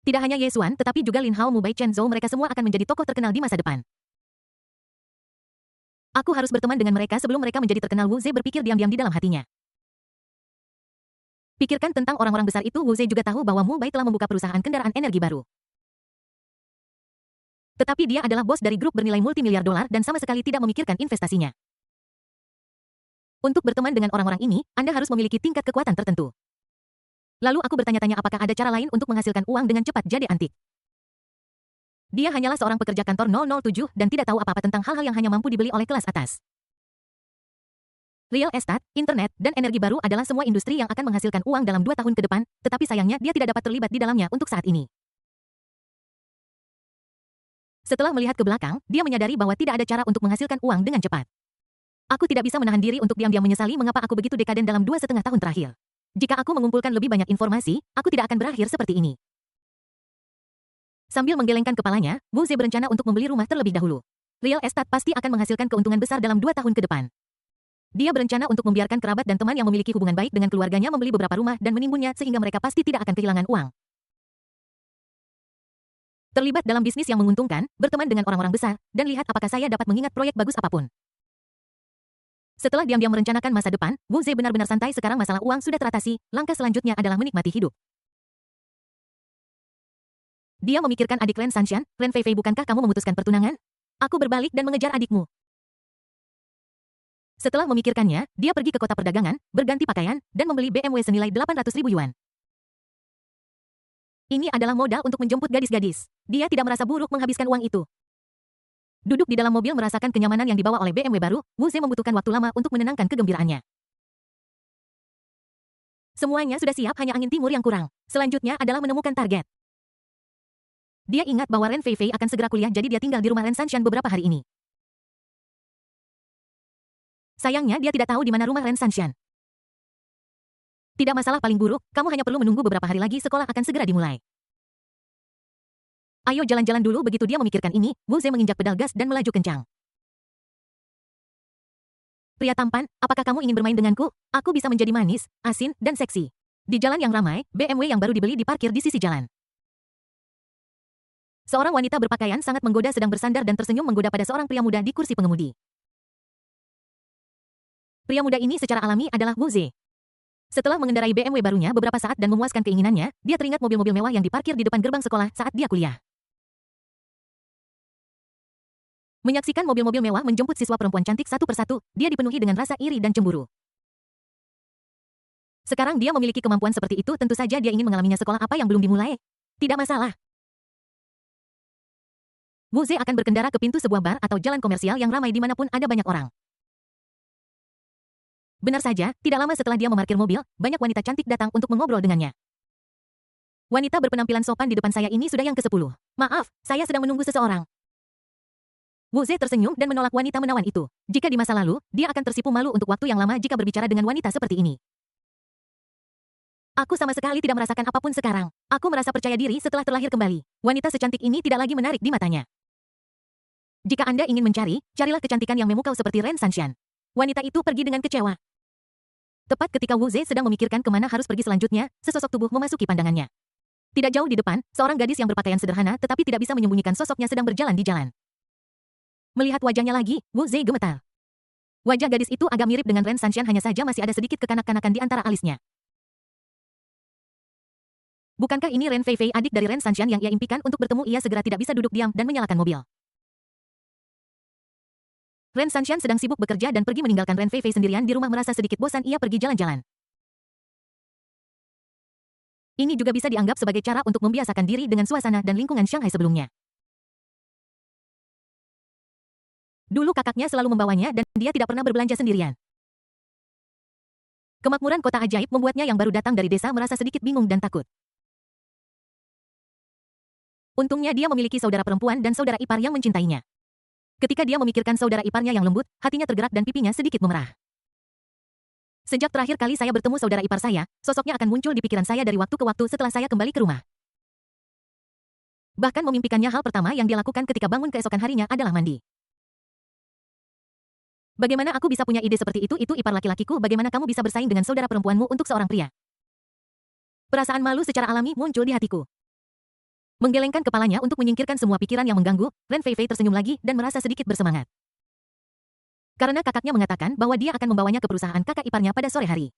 S1: Tidak hanya Yesuan, tetapi juga Lin Hao, Mu Bai, Chen Zhou, mereka semua akan menjadi tokoh terkenal di masa depan. Aku harus berteman dengan mereka sebelum mereka menjadi terkenal. Wu Zhe berpikir diam-diam di dalam hatinya. Pikirkan tentang orang-orang besar itu. Wu Zhe juga tahu bahwa Mu Bai telah membuka perusahaan kendaraan energi baru. Tetapi dia adalah bos dari grup bernilai multimiliar dolar dan sama sekali tidak memikirkan investasinya. Untuk berteman dengan orang-orang ini, Anda harus memiliki tingkat kekuatan tertentu. Lalu aku bertanya-tanya apakah ada cara lain untuk menghasilkan uang dengan cepat. Jadi antik. Dia hanyalah seorang pekerja kantor 007 dan tidak tahu apa-apa tentang hal-hal yang hanya mampu dibeli oleh kelas atas. Real estate, internet, dan energi baru adalah semua industri yang akan menghasilkan uang dalam 2 tahun ke depan, tetapi sayangnya dia tidak dapat terlibat di dalamnya untuk saat ini. Setelah melihat ke belakang, dia menyadari bahwa tidak ada cara untuk menghasilkan uang dengan cepat. Aku tidak bisa menahan diri untuk diam-diam menyesali mengapa aku begitu dekaden dalam 2,5 tahun terakhir. Jika aku mengumpulkan lebih banyak informasi, aku tidak akan berakhir seperti ini. Sambil menggelengkan kepalanya, Wu Zhe berencana untuk membeli rumah terlebih dahulu. Real estate pasti akan menghasilkan keuntungan besar dalam 2 tahun ke depan. Dia berencana untuk membiarkan kerabat dan teman yang memiliki hubungan baik dengan keluarganya membeli beberapa rumah dan menimbunnya sehingga mereka pasti tidak akan kehilangan uang. Terlibat dalam bisnis yang menguntungkan, berteman dengan orang-orang besar, dan lihat apakah saya dapat mengingat proyek bagus apapun. Setelah diam-diam merencanakan masa depan, Wu Zhe benar-benar santai. Sekarang masalah uang sudah teratasi, langkah selanjutnya adalah menikmati hidup. Dia memikirkan adik Ren Sanshan. Ren Feifei, bukankah kamu memutuskan pertunangan? Aku berbalik dan mengejar adikmu. Setelah memikirkannya, dia pergi ke kota perdagangan, berganti pakaian, dan membeli BMW senilai 800.000 yuan. Ini adalah modal untuk menjemput gadis-gadis. Dia tidak merasa buruk menghabiskan uang itu. Duduk di dalam mobil merasakan kenyamanan yang dibawa oleh BMW baru, Wu Zhe membutuhkan waktu lama untuk menenangkan kegembiraannya. Semuanya sudah siap, hanya angin timur yang kurang. Selanjutnya adalah menemukan target. Dia ingat bahwa Ren Feifei akan segera kuliah, jadi dia tinggal di rumah Ren Sanshan beberapa hari ini. Sayangnya dia tidak tahu di mana rumah Ren Sanshan. Tidak masalah, paling buruk, kamu hanya perlu menunggu beberapa hari lagi, sekolah akan segera dimulai. Ayo jalan-jalan dulu. Begitu dia memikirkan ini, Wu Zhe menginjak pedal gas dan melaju kencang. Pria tampan, apakah kamu ingin bermain denganku? Aku bisa menjadi manis, asin, dan seksi. Di jalan yang ramai, BMW yang baru dibeli diparkir di sisi jalan. Seorang wanita berpakaian sangat menggoda sedang bersandar dan tersenyum menggoda pada seorang pria muda di kursi pengemudi. Pria muda ini secara alami adalah Wu Zhe. Setelah mengendarai BMW barunya beberapa saat dan memuaskan keinginannya, dia teringat mobil-mobil mewah yang diparkir di depan gerbang sekolah saat dia kuliah. Menyaksikan mobil-mobil mewah menjemput siswa perempuan cantik satu persatu, dia dipenuhi dengan rasa iri dan cemburu. Sekarang dia memiliki kemampuan seperti itu, tentu saja dia ingin mengalaminya. Sekolah apa yang belum dimulai? Tidak masalah. Wu Ze akan berkendara ke pintu sebuah bar atau jalan komersial yang ramai dimanapun ada banyak orang. Benar saja, tidak lama setelah dia memarkir mobil, banyak wanita cantik datang untuk mengobrol dengannya. Wanita berpenampilan sopan di depan saya ini sudah yang ke-10. Maaf, saya sedang menunggu seseorang. Wu Ze tersenyum dan menolak wanita menawan itu. Jika di masa lalu, dia akan tersipu malu untuk waktu yang lama jika berbicara dengan wanita seperti ini. Aku sama sekali tidak merasakan apapun sekarang. Aku merasa percaya diri setelah terlahir kembali. Wanita secantik ini tidak lagi menarik di matanya. Jika Anda ingin mencari, carilah kecantikan yang memukau seperti Ren Sanshan. Wanita itu pergi dengan kecewa. Tepat ketika Wu Ze sedang memikirkan kemana harus pergi selanjutnya, sesosok tubuh memasuki pandangannya. Tidak jauh di depan, seorang gadis yang berpakaian sederhana tetapi tidak bisa menyembunyikan sosoknya sedang berjalan di jalan. Melihat wajahnya lagi, Wu Ze gemetar. Wajah gadis itu agak mirip dengan Ren Sanshan, hanya saja masih ada sedikit kekanak-kanakan di antara alisnya. Bukankah ini Ren Feifei, adik dari Ren Sanshan yang ia impikan untuk bertemu? Ia segera tidak bisa duduk diam dan menyalakan mobil. Ren Sanshan sedang sibuk bekerja dan pergi meninggalkan Ren Feifei sendirian di rumah. Merasa sedikit bosan, ia pergi jalan-jalan. Ini juga bisa dianggap sebagai cara untuk membiasakan diri dengan suasana dan lingkungan Shanghai sebelumnya. Dulu kakaknya selalu membawanya dan dia tidak pernah berbelanja sendirian. Kemakmuran kota ajaib membuatnya yang baru datang dari desa merasa sedikit bingung dan takut. Untungnya dia memiliki saudara perempuan dan saudara ipar yang mencintainya. Ketika dia memikirkan saudara iparnya yang lembut, hatinya tergerak dan pipinya sedikit memerah. Sejak terakhir kali saya bertemu saudara ipar saya, sosoknya akan muncul di pikiran saya dari waktu ke waktu setelah saya kembali ke rumah. Bahkan memimpikannya, hal pertama yang dia lakukan ketika bangun keesokan harinya adalah mandi. Bagaimana aku bisa punya ide seperti itu? Itu ipar laki-lakiku. Bagaimana kamu bisa bersaing dengan saudara perempuanmu untuk seorang pria? Perasaan malu secara alami muncul di hatiku. Menggelengkan kepalanya untuk menyingkirkan semua pikiran yang mengganggu, Ren Feifei tersenyum lagi dan merasa sedikit bersemangat. Karena kakaknya mengatakan bahwa dia akan membawanya ke perusahaan kakak iparnya pada sore hari.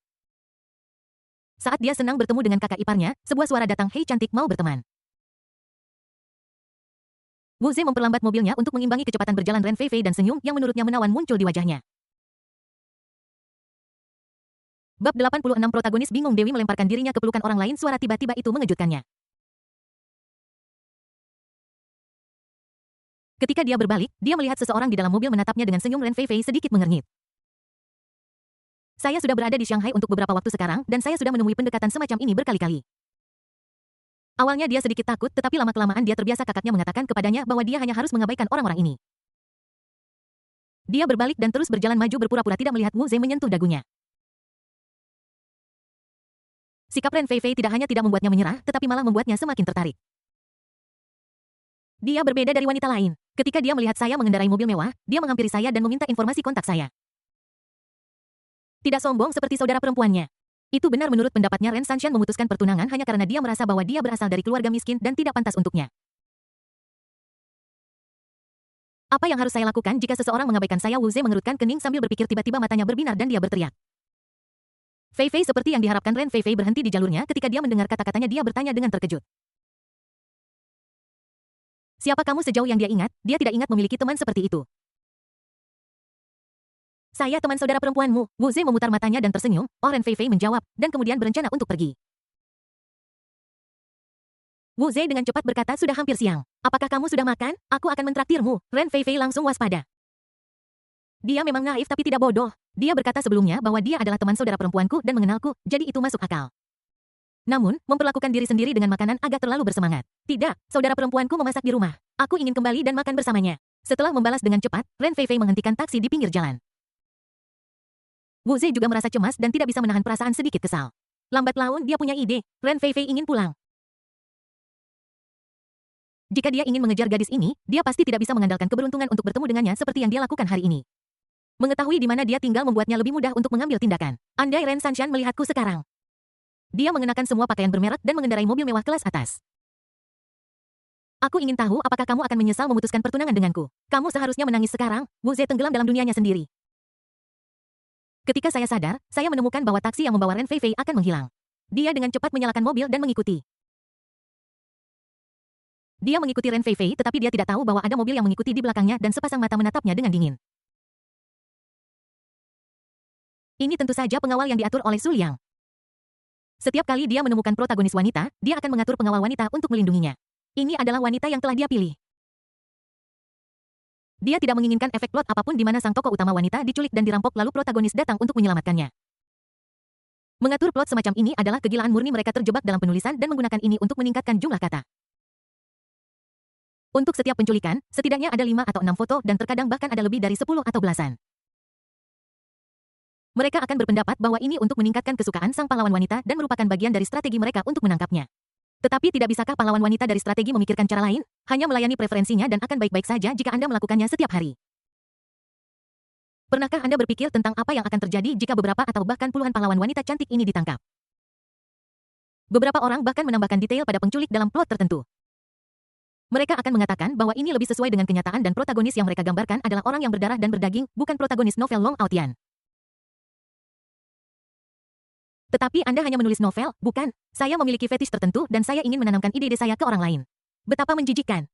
S1: Saat dia senang bertemu dengan kakak iparnya, sebuah suara datang, "Hei cantik, mau berteman?" Wu Ze memperlambat mobilnya untuk mengimbangi kecepatan berjalan Ren Feifei dan senyum yang menurutnya menawan muncul di wajahnya. Bab 86 protagonis bingung. Dewi melemparkan dirinya ke pelukan orang lain. Suara tiba-tiba itu mengejutkannya. Ketika dia berbalik, dia melihat seseorang di dalam mobil menatapnya dengan senyum. Ren Feifei sedikit mengernyit. Saya sudah berada di Shanghai untuk beberapa waktu sekarang, dan saya sudah menemui pendekatan semacam ini berkali-kali. Awalnya dia sedikit takut, tetapi lama-kelamaan dia terbiasa. Kakaknya mengatakan kepadanya bahwa dia hanya harus mengabaikan orang-orang ini. Dia berbalik dan terus berjalan maju berpura-pura tidak melihat Wu Ze menyentuh dagunya. Sikap Ren Feifei tidak hanya tidak membuatnya menyerah, tetapi malah membuatnya semakin tertarik. Dia berbeda dari wanita lain. Ketika dia melihat saya mengendarai mobil mewah, dia menghampiri saya dan meminta informasi kontak saya. Tidak sombong seperti saudara perempuannya. Itu benar menurut pendapatnya. Ren Sanshan memutuskan pertunangan hanya karena dia merasa bahwa dia berasal dari keluarga miskin dan tidak pantas untuknya. Apa yang harus saya lakukan jika seseorang mengabaikan saya? Wu Ze mengerutkan kening sambil berpikir. Tiba-tiba matanya berbinar dan dia berteriak. Feifei, seperti yang diharapkan, Ren Feifei berhenti di jalurnya ketika dia mendengar kata-katanya. Dia bertanya dengan terkejut. Siapa kamu? Sejauh yang dia ingat, dia tidak ingat memiliki teman seperti itu. Saya teman saudara perempuanmu. Wu Ze memutar matanya dan tersenyum. Oh, Ren Feifei menjawab, dan kemudian berencana untuk pergi. Wu Ze dengan cepat berkata, sudah hampir siang. Apakah kamu sudah makan? Aku akan mentraktirmu. Ren Feifei langsung waspada. Dia memang naif tapi tidak bodoh. Dia berkata sebelumnya bahwa dia adalah teman saudara perempuanku dan mengenalku, jadi itu masuk akal. Namun, memperlakukan diri sendiri dengan makanan agak terlalu bersemangat. Tidak, saudara perempuanku memasak di rumah. Aku ingin kembali dan makan bersamanya. Setelah membalas dengan cepat, Ren Feifei menghentikan taksi di pinggir jalan. Wu Ze juga merasa cemas dan tidak bisa menahan perasaan sedikit kesal. Lambat laun dia punya ide. Ren Feifei ingin pulang. Jika dia ingin mengejar gadis ini, dia pasti tidak bisa mengandalkan keberuntungan untuk bertemu dengannya seperti yang dia lakukan hari ini. Mengetahui di mana dia tinggal membuatnya lebih mudah untuk mengambil tindakan. Andai Ren Sanshan melihatku sekarang. Dia mengenakan semua pakaian bermerek dan mengendarai mobil mewah kelas atas. Aku ingin tahu apakah kamu akan menyesal memutuskan pertunangan denganku. Kamu seharusnya menangis sekarang. Wu Ze tenggelam dalam dunianya sendiri. Ketika saya sadar, saya menemukan bahwa taksi yang membawa Ren Feifei akan menghilang. Dia dengan cepat menyalakan mobil dan mengikuti. Dia mengikuti Ren Feifei tetapi dia tidak tahu bahwa ada mobil yang mengikuti di belakangnya dan sepasang mata menatapnya dengan dingin. Ini tentu saja pengawal yang diatur oleh Su Liang. Setiap kali dia menemukan protagonis wanita, dia akan mengatur pengawal wanita untuk melindunginya. Ini adalah wanita yang telah dia pilih. Dia tidak menginginkan efek plot apapun di mana sang tokoh utama wanita diculik dan dirampok lalu protagonis datang untuk menyelamatkannya. Mengatur plot semacam ini adalah kegilaan murni, mereka terjebak dalam penulisan dan menggunakan ini untuk meningkatkan jumlah kata. Untuk setiap penculikan, setidaknya ada 5 atau 6 foto dan terkadang bahkan ada lebih dari 10 atau belasan. Mereka akan berpendapat bahwa ini untuk meningkatkan kesukaan sang pahlawan wanita dan merupakan bagian dari strategi mereka untuk menangkapnya. Tetapi tidak bisakah pahlawan wanita dari strategi memikirkan cara lain? Hanya melayani preferensinya dan akan baik-baik saja jika Anda melakukannya setiap hari. Pernahkah Anda berpikir tentang apa yang akan terjadi jika beberapa atau bahkan puluhan pahlawan wanita cantik ini ditangkap? Beberapa orang bahkan menambahkan detail pada penculik dalam plot tertentu. Mereka akan mengatakan bahwa ini lebih sesuai dengan kenyataan dan protagonis yang mereka gambarkan adalah orang yang berdarah dan berdaging, bukan protagonis novel Long Outian. Tetapi Anda hanya menulis novel, bukan? Saya memiliki fetish tertentu dan saya ingin menanamkan ide-ide saya ke orang lain. Betapa menjijikkan.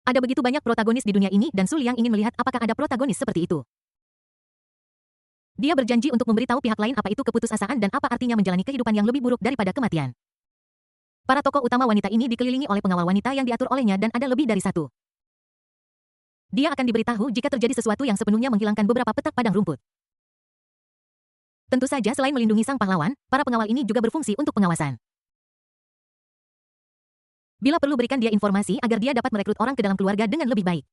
S1: Ada begitu banyak protagonis di dunia ini dan Su Liang ingin melihat apakah ada protagonis seperti itu. Dia berjanji untuk memberitahu pihak lain apa itu keputusasaan dan apa artinya menjalani kehidupan yang lebih buruk daripada kematian. Para tokoh utama wanita ini dikelilingi oleh pengawal wanita yang diatur olehnya dan ada lebih dari satu. Dia akan diberitahu jika terjadi sesuatu yang sepenuhnya menghilangkan beberapa petak padang rumput. Tentu saja selain melindungi sang pahlawan, para pengawal ini juga berfungsi untuk pengawasan. Bila perlu berikan dia informasi agar dia dapat merekrut orang ke dalam keluarga dengan lebih baik.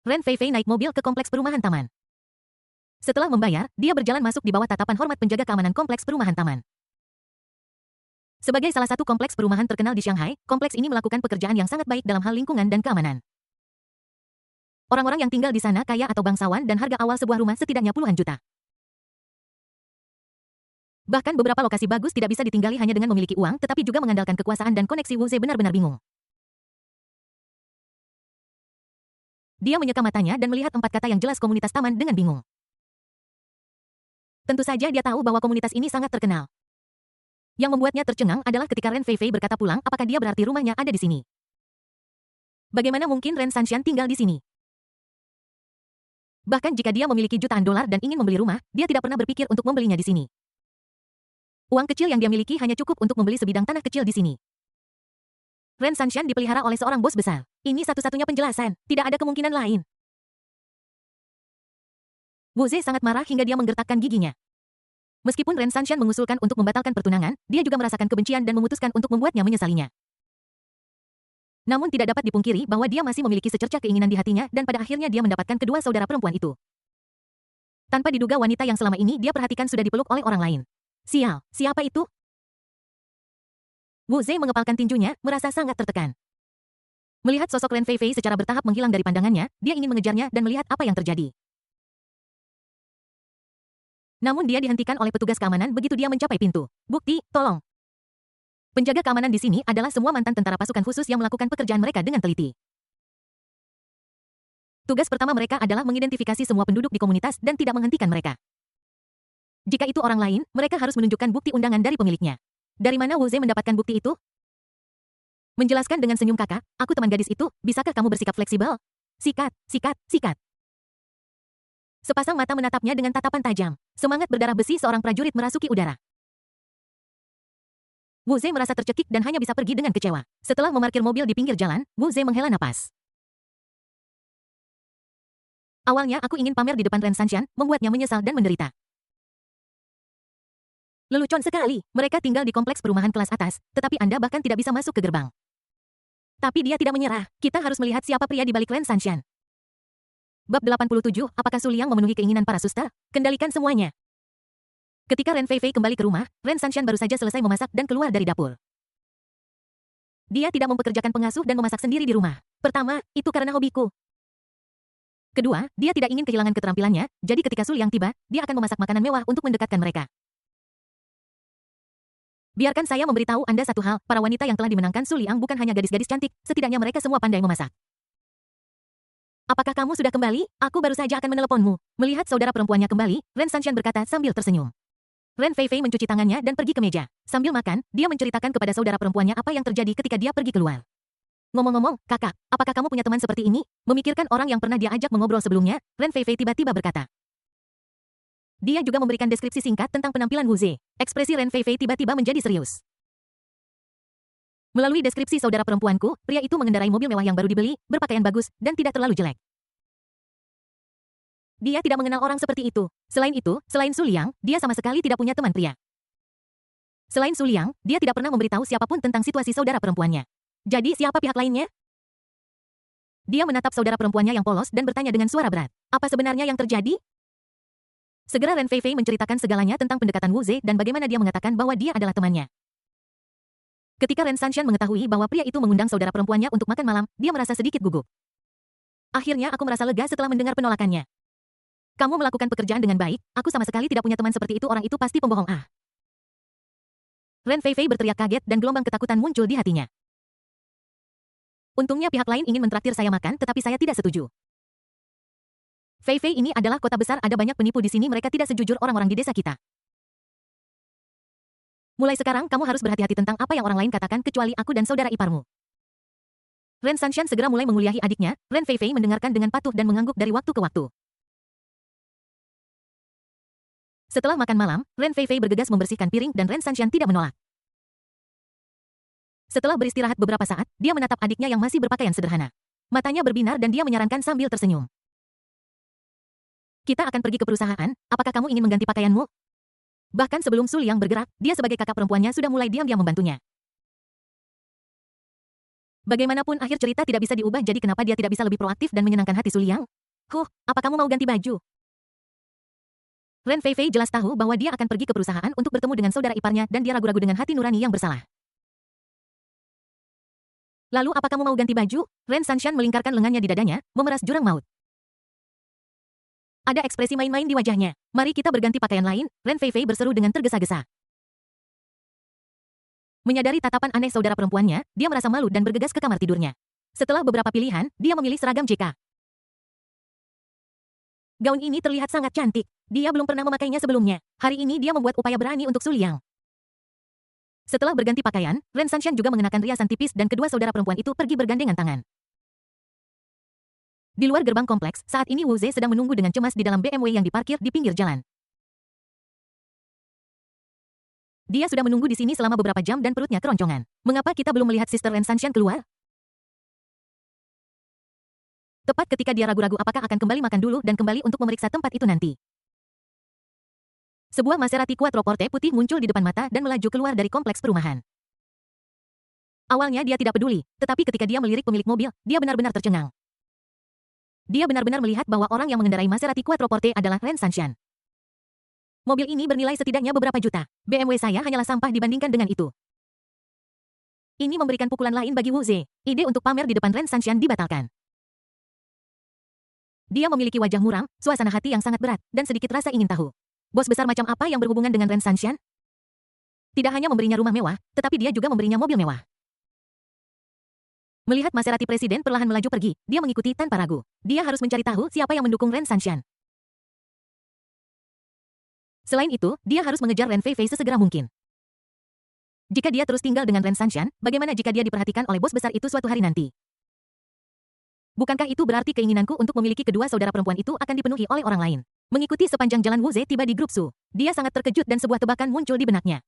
S1: Ren Fei Fei naik mobil ke kompleks perumahan taman. Setelah membayar, dia berjalan masuk di bawah tatapan hormat penjaga keamanan kompleks perumahan taman. Sebagai salah satu kompleks perumahan terkenal di Shanghai, kompleks ini melakukan pekerjaan yang sangat baik dalam hal lingkungan dan keamanan. Orang-orang yang tinggal di sana kaya atau bangsawan dan harga awal sebuah rumah setidaknya puluhan juta. Bahkan beberapa lokasi bagus tidak bisa ditinggali hanya dengan memiliki uang, tetapi juga mengandalkan kekuasaan dan koneksi. Wu Ze benar-benar bingung. Dia menyeka matanya dan melihat 4 kata yang jelas komunitas taman dengan bingung. Tentu saja dia tahu bahwa komunitas ini sangat terkenal. Yang membuatnya tercengang adalah ketika Ren Fei Fei berkata pulang, apakah dia berarti rumahnya ada di sini? Bagaimana mungkin Ren Sanxian tinggal di sini? Bahkan jika dia memiliki jutaan dolar dan ingin membeli rumah, dia tidak pernah berpikir untuk membelinya di sini. Uang kecil yang dia miliki hanya cukup untuk membeli sebidang tanah kecil di sini. Ren Sanxian dipelihara oleh seorang bos besar. Ini satu-satunya penjelasan, tidak ada kemungkinan lain. Wu Ze sangat marah hingga dia menggertakkan giginya. Meskipun Ren Sanxian mengusulkan untuk membatalkan pertunangan, dia juga merasakan kebencian dan memutuskan untuk membuatnya menyesalinya. Namun tidak dapat dipungkiri bahwa dia masih memiliki secercah keinginan di hatinya dan pada akhirnya dia mendapatkan kedua saudara perempuan itu. Tanpa diduga wanita yang selama ini dia perhatikan sudah dipeluk oleh orang lain. Sial, siapa itu? Wu Ze mengepalkan tinjunya, merasa sangat tertekan. Melihat sosok Ren Fei Fei secara bertahap menghilang dari pandangannya, dia ingin mengejarnya dan melihat apa yang terjadi. Namun dia dihentikan oleh petugas keamanan begitu dia mencapai pintu. Bukti, tolong. Penjaga keamanan di sini adalah semua mantan tentara pasukan khusus yang melakukan pekerjaan mereka dengan teliti. Tugas pertama mereka adalah mengidentifikasi semua penduduk di komunitas dan tidak menghentikan mereka. Jika itu orang lain, mereka harus menunjukkan bukti undangan dari pemiliknya. Dari mana Wu Ze mendapatkan bukti itu? Menjelaskan dengan senyum, kakak, aku teman gadis itu, bisakah kamu bersikap fleksibel? Sikat, sikat, sikat. Sepasang mata menatapnya dengan tatapan tajam. Semangat berdarah besi seorang prajurit merasuki udara. Wu Ze merasa tercekik dan hanya bisa pergi dengan kecewa. Setelah memarkir mobil di pinggir jalan, Wu Ze menghela napas. Awalnya aku ingin pamer di depan Ren Sanxian, membuatnya menyesal dan menderita. Lelucon sekali, mereka tinggal di kompleks perumahan kelas atas, tetapi Anda bahkan tidak bisa masuk ke gerbang. Tapi dia tidak menyerah, kita harus melihat siapa pria di balik Ren Sanxian. Bab 87, apakah Su Liang memenuhi keinginan para suster? Kendalikan semuanya. Ketika Ren Fei Fei kembali ke rumah, Ren Sanxian baru saja selesai memasak dan keluar dari dapur. Dia tidak mempekerjakan pengasuh dan memasak sendiri di rumah. Pertama, itu karena hobiku. Kedua, dia tidak ingin kehilangan keterampilannya, jadi ketika Su Liang tiba, dia akan memasak makanan mewah untuk mendekatkan mereka. Biarkan saya memberitahu Anda satu hal, para wanita yang telah dimenangkan Su Liang bukan hanya gadis-gadis cantik, setidaknya mereka semua pandai memasak. Apakah kamu sudah kembali? Aku baru saja akan meneleponmu. Melihat saudara perempuannya kembali, Ren Sanxian berkata sambil tersenyum. Ren Fei Fei mencuci tangannya dan pergi ke meja. Sambil makan, dia menceritakan kepada saudara perempuannya apa yang terjadi ketika dia pergi keluar. Ngomong-ngomong, kakak, apakah kamu punya teman seperti ini? Memikirkan orang yang pernah dia ajak mengobrol sebelumnya, Ren Fei Fei tiba-tiba berkata. Dia juga memberikan deskripsi singkat tentang penampilan Wu Ze. Ekspresi Ren Feifei tiba-tiba menjadi serius. Melalui deskripsi saudara perempuanku, pria itu mengendarai mobil mewah yang baru dibeli, berpakaian bagus, dan tidak terlalu jelek. Dia tidak mengenal orang seperti itu. Selain itu, selain Su Liang, dia sama sekali tidak punya teman pria. Selain Su Liang, dia tidak pernah memberitahu siapapun tentang situasi saudara perempuannya. Jadi siapa pihak lainnya? Dia menatap saudara perempuannya yang polos dan bertanya dengan suara berat. Apa sebenarnya yang terjadi? Segera Ren Feifei menceritakan segalanya tentang pendekatan Wu Ze dan bagaimana dia mengatakan bahwa dia adalah temannya. Ketika Ren Sanshan mengetahui bahwa pria itu mengundang saudara perempuannya untuk makan malam, dia merasa sedikit gugup. Akhirnya aku merasa lega setelah mendengar penolakannya. Kamu melakukan pekerjaan dengan baik, aku sama sekali tidak punya teman seperti itu, orang itu pasti pembohong. Ren Feifei berteriak kaget dan gelombang ketakutan muncul di hatinya. Untungnya pihak lain ingin mentraktir saya makan, tetapi saya tidak setuju. Feifei ini adalah kota besar, ada banyak penipu di sini, mereka tidak sejujur orang-orang di desa kita. Mulai sekarang kamu harus berhati-hati tentang apa yang orang lain katakan kecuali aku dan saudara iparmu. Ren Sanshan segera mulai menguliahi adiknya, Ren Feifei mendengarkan dengan patuh dan mengangguk dari waktu ke waktu. Setelah makan malam, Ren Feifei bergegas membersihkan piring dan Ren Sanshan tidak menolak. Setelah beristirahat beberapa saat, dia menatap adiknya yang masih berpakaian sederhana. Matanya berbinar dan dia menyarankan sambil tersenyum. Kita akan pergi ke perusahaan, apakah kamu ingin mengganti pakaianmu? Bahkan sebelum Su Liang bergerak, dia sebagai kakak perempuannya sudah mulai diam-diam membantunya. Bagaimanapun akhir cerita tidak bisa diubah, jadi kenapa dia tidak bisa lebih proaktif dan menyenangkan hati Su Liang? Apa kamu mau ganti baju? Ren Feifei jelas tahu bahwa dia akan pergi ke perusahaan untuk bertemu dengan saudara iparnya dan dia ragu-ragu dengan hati nurani yang bersalah. Lalu apa kamu mau ganti baju? Ren Sanshan melingkarkan lengannya di dadanya, memeras jurang maut. Ada ekspresi main-main di wajahnya. Mari kita berganti pakaian lain, Ren Feifei berseru dengan tergesa-gesa. Menyadari tatapan aneh saudara perempuannya, dia merasa malu dan bergegas ke kamar tidurnya. Setelah beberapa pilihan, dia memilih seragam JK. Gaun ini terlihat sangat cantik. Dia belum pernah memakainya sebelumnya. Hari ini dia membuat upaya berani untuk Su Liang. Setelah berganti pakaian, Ren Sanshan juga mengenakan riasan tipis dan kedua saudara perempuan itu pergi bergandengan tangan. Di luar gerbang kompleks, saat ini Wu Ze sedang menunggu dengan cemas di dalam BMW yang diparkir di pinggir jalan. Dia sudah menunggu di sini selama beberapa jam dan perutnya keroncongan. Mengapa kita belum melihat Sister Ren Sanshan keluar? Tepat ketika dia ragu-ragu apakah akan kembali makan dulu dan kembali untuk memeriksa tempat itu nanti. Sebuah Maserati Quattroporte putih muncul di depan mata dan melaju keluar dari kompleks perumahan. Awalnya dia tidak peduli, tetapi ketika dia melirik pemilik mobil, dia benar-benar tercengang. Dia benar-benar melihat bahwa orang yang mengendarai Maserati Quattroporte adalah Ren Sanshan. Mobil ini bernilai setidaknya beberapa juta. BMW saya hanyalah sampah dibandingkan dengan itu. Ini memberikan pukulan lain bagi Wu Ze. Ide untuk pamer di depan Ren Sanshan dibatalkan. Dia memiliki wajah muram, suasana hati yang sangat berat, dan sedikit rasa ingin tahu. Bos besar macam apa yang berhubungan dengan Ren Sanshan? Tidak hanya memberinya rumah mewah, tetapi dia juga memberinya mobil mewah. Melihat Maserati Presiden perlahan melaju pergi, dia mengikuti tanpa ragu. Dia harus mencari tahu siapa yang mendukung Ren Sanshan. Selain itu, dia harus mengejar Ren Feifei sesegera mungkin. Jika dia terus tinggal dengan Ren Sanshan, bagaimana jika dia diperhatikan oleh bos besar itu suatu hari nanti? Bukankah itu berarti keinginanku untuk memiliki kedua saudara perempuan itu akan dipenuhi oleh orang lain? Mengikuti sepanjang jalan Wu Ze tiba di grup Su. Dia sangat terkejut dan sebuah tebakan muncul di benaknya.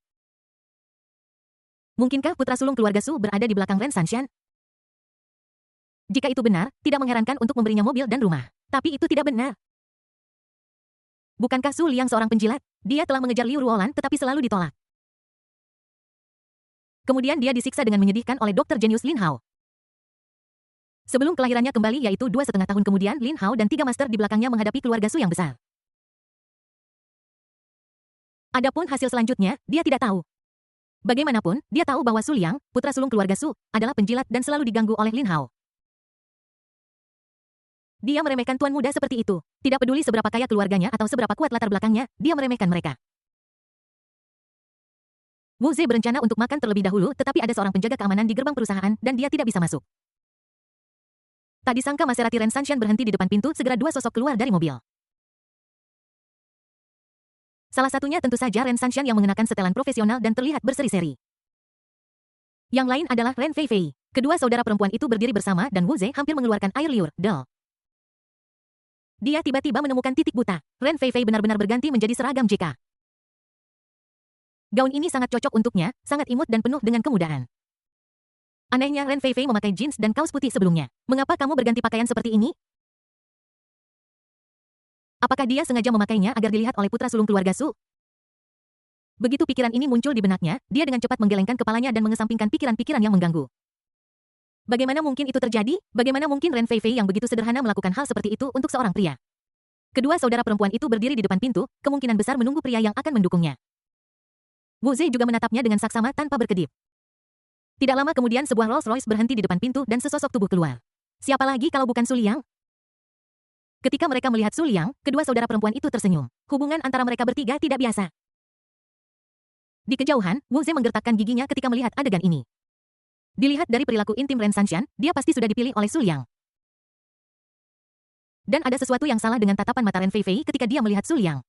S1: Mungkinkah putra sulung keluarga Su berada di belakang Ren Sanshan? Jika itu benar, tidak mengherankan untuk memberinya mobil dan rumah. Tapi itu tidak benar. Bukankah Su Liang seorang penjilat? Dia telah mengejar Liu Ruolan tetapi selalu ditolak. Kemudian dia disiksa dengan menyedihkan oleh dokter jenius Lin Hao. Sebelum kelahirannya kembali yaitu 2,5 tahun kemudian, Lin Hao dan 3 master di belakangnya menghadapi keluarga Su yang besar. Adapun hasil selanjutnya, dia tidak tahu. Bagaimanapun, dia tahu bahwa Su Liang, putra sulung keluarga Su, adalah penjilat dan selalu diganggu oleh Lin Hao. Dia meremehkan tuan muda seperti itu. Tidak peduli seberapa kaya keluarganya atau seberapa kuat latar belakangnya, dia meremehkan mereka. Wu Ze berencana untuk makan terlebih dahulu, tetapi ada seorang penjaga keamanan di gerbang perusahaan dan dia tidak bisa masuk. Tak disangka Maserati Ren Sanshan berhenti di depan pintu, segera 2 sosok keluar dari mobil. Salah satunya tentu saja Ren Sanshan yang mengenakan setelan profesional dan terlihat berseri-seri. Yang lain adalah Ren Feifei. Kedua saudara perempuan itu berdiri bersama dan Wu Ze hampir mengeluarkan air liur. Dia tiba-tiba menemukan titik buta. Ren Feifei benar-benar berganti menjadi seragam JK. Gaun ini sangat cocok untuknya, sangat imut dan penuh dengan kemudahan. Anehnya Ren Feifei memakai jeans dan kaos putih sebelumnya. Mengapa kamu berganti pakaian seperti ini? Apakah dia sengaja memakainya agar dilihat oleh putra sulung keluarga Su? Begitu pikiran ini muncul di benaknya, dia dengan cepat menggelengkan kepalanya dan mengesampingkan pikiran-pikiran yang mengganggu. Bagaimana mungkin itu terjadi? Bagaimana mungkin Ren Feifei yang begitu sederhana melakukan hal seperti itu untuk seorang pria? Kedua saudara perempuan itu berdiri di depan pintu, kemungkinan besar menunggu pria yang akan mendukungnya. Wu Zhe juga menatapnya dengan saksama tanpa berkedip. Tidak lama kemudian sebuah Rolls Royce berhenti di depan pintu dan sesosok tubuh keluar. Siapa lagi kalau bukan Su Liang? Ketika mereka melihat Su Liang, kedua saudara perempuan itu tersenyum. Hubungan antara mereka bertiga tidak biasa. Di kejauhan, Wu Zhe menggertakkan giginya ketika melihat adegan ini. Dilihat dari perilaku intim Ren Sanshan, dia pasti sudah dipilih oleh Su Liang. Dan ada sesuatu yang salah dengan tatapan mata Ren Feifei ketika dia melihat Su Liang.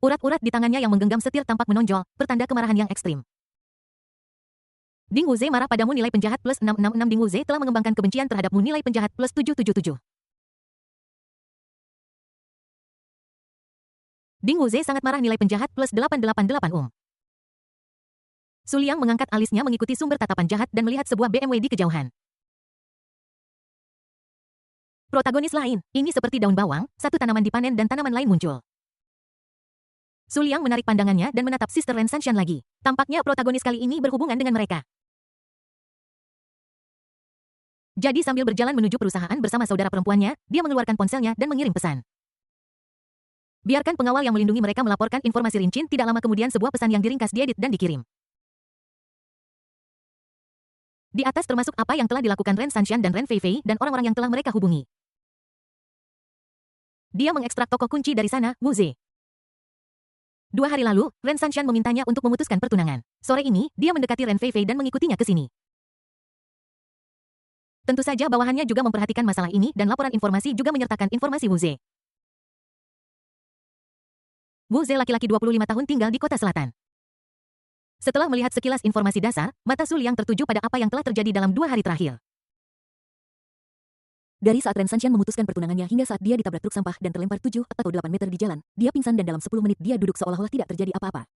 S1: Urat-urat di tangannya yang menggenggam setir tampak menonjol, pertanda kemarahan yang ekstrim. Ding Wu Zhe marah padamu nilai penjahat plus 666. Ding Wu Zhe telah mengembangkan kebencian terhadapmu nilai penjahat plus 777. Ding Wu Zhe sangat marah nilai penjahat plus 888. Su Liang mengangkat alisnya mengikuti sumber tatapan jahat dan melihat sebuah BMW di kejauhan. Protagonis lain, ini seperti daun bawang, satu tanaman dipanen dan tanaman lain muncul. Su Liang menarik pandangannya dan menatap Sister Ren Sanshan lagi. Tampaknya protagonis kali ini berhubungan dengan mereka. Jadi sambil berjalan menuju perusahaan bersama saudara perempuannya, dia mengeluarkan ponselnya dan mengirim pesan. Biarkan pengawal yang melindungi mereka melaporkan informasi rinci, tidak lama kemudian sebuah pesan yang diringkas diedit dan dikirim. Di atas termasuk apa yang telah dilakukan Ren Sanshan dan Ren Feifei dan orang-orang yang telah mereka hubungi. Dia mengekstrak tokoh kunci dari sana, Wu Zhe. 2 hari lalu, Ren Sanshan memintanya untuk memutuskan pertunangan. Sore ini, dia mendekati Ren Feifei dan mengikutinya ke sini. Tentu saja bawahannya juga memperhatikan masalah ini dan laporan informasi juga menyertakan informasi Wu Zhe. Wu Zhe laki-laki 25 tahun tinggal di kota selatan. Setelah melihat sekilas informasi dasar, mata Su Liang tertuju pada apa yang telah terjadi dalam 2 hari terakhir. Dari saat Ren Sanshan memutuskan pertunangannya hingga saat dia ditabrak truk sampah dan terlempar 7 atau 8 meter di jalan, dia pingsan dan dalam 10 menit dia duduk seolah-olah tidak terjadi apa-apa.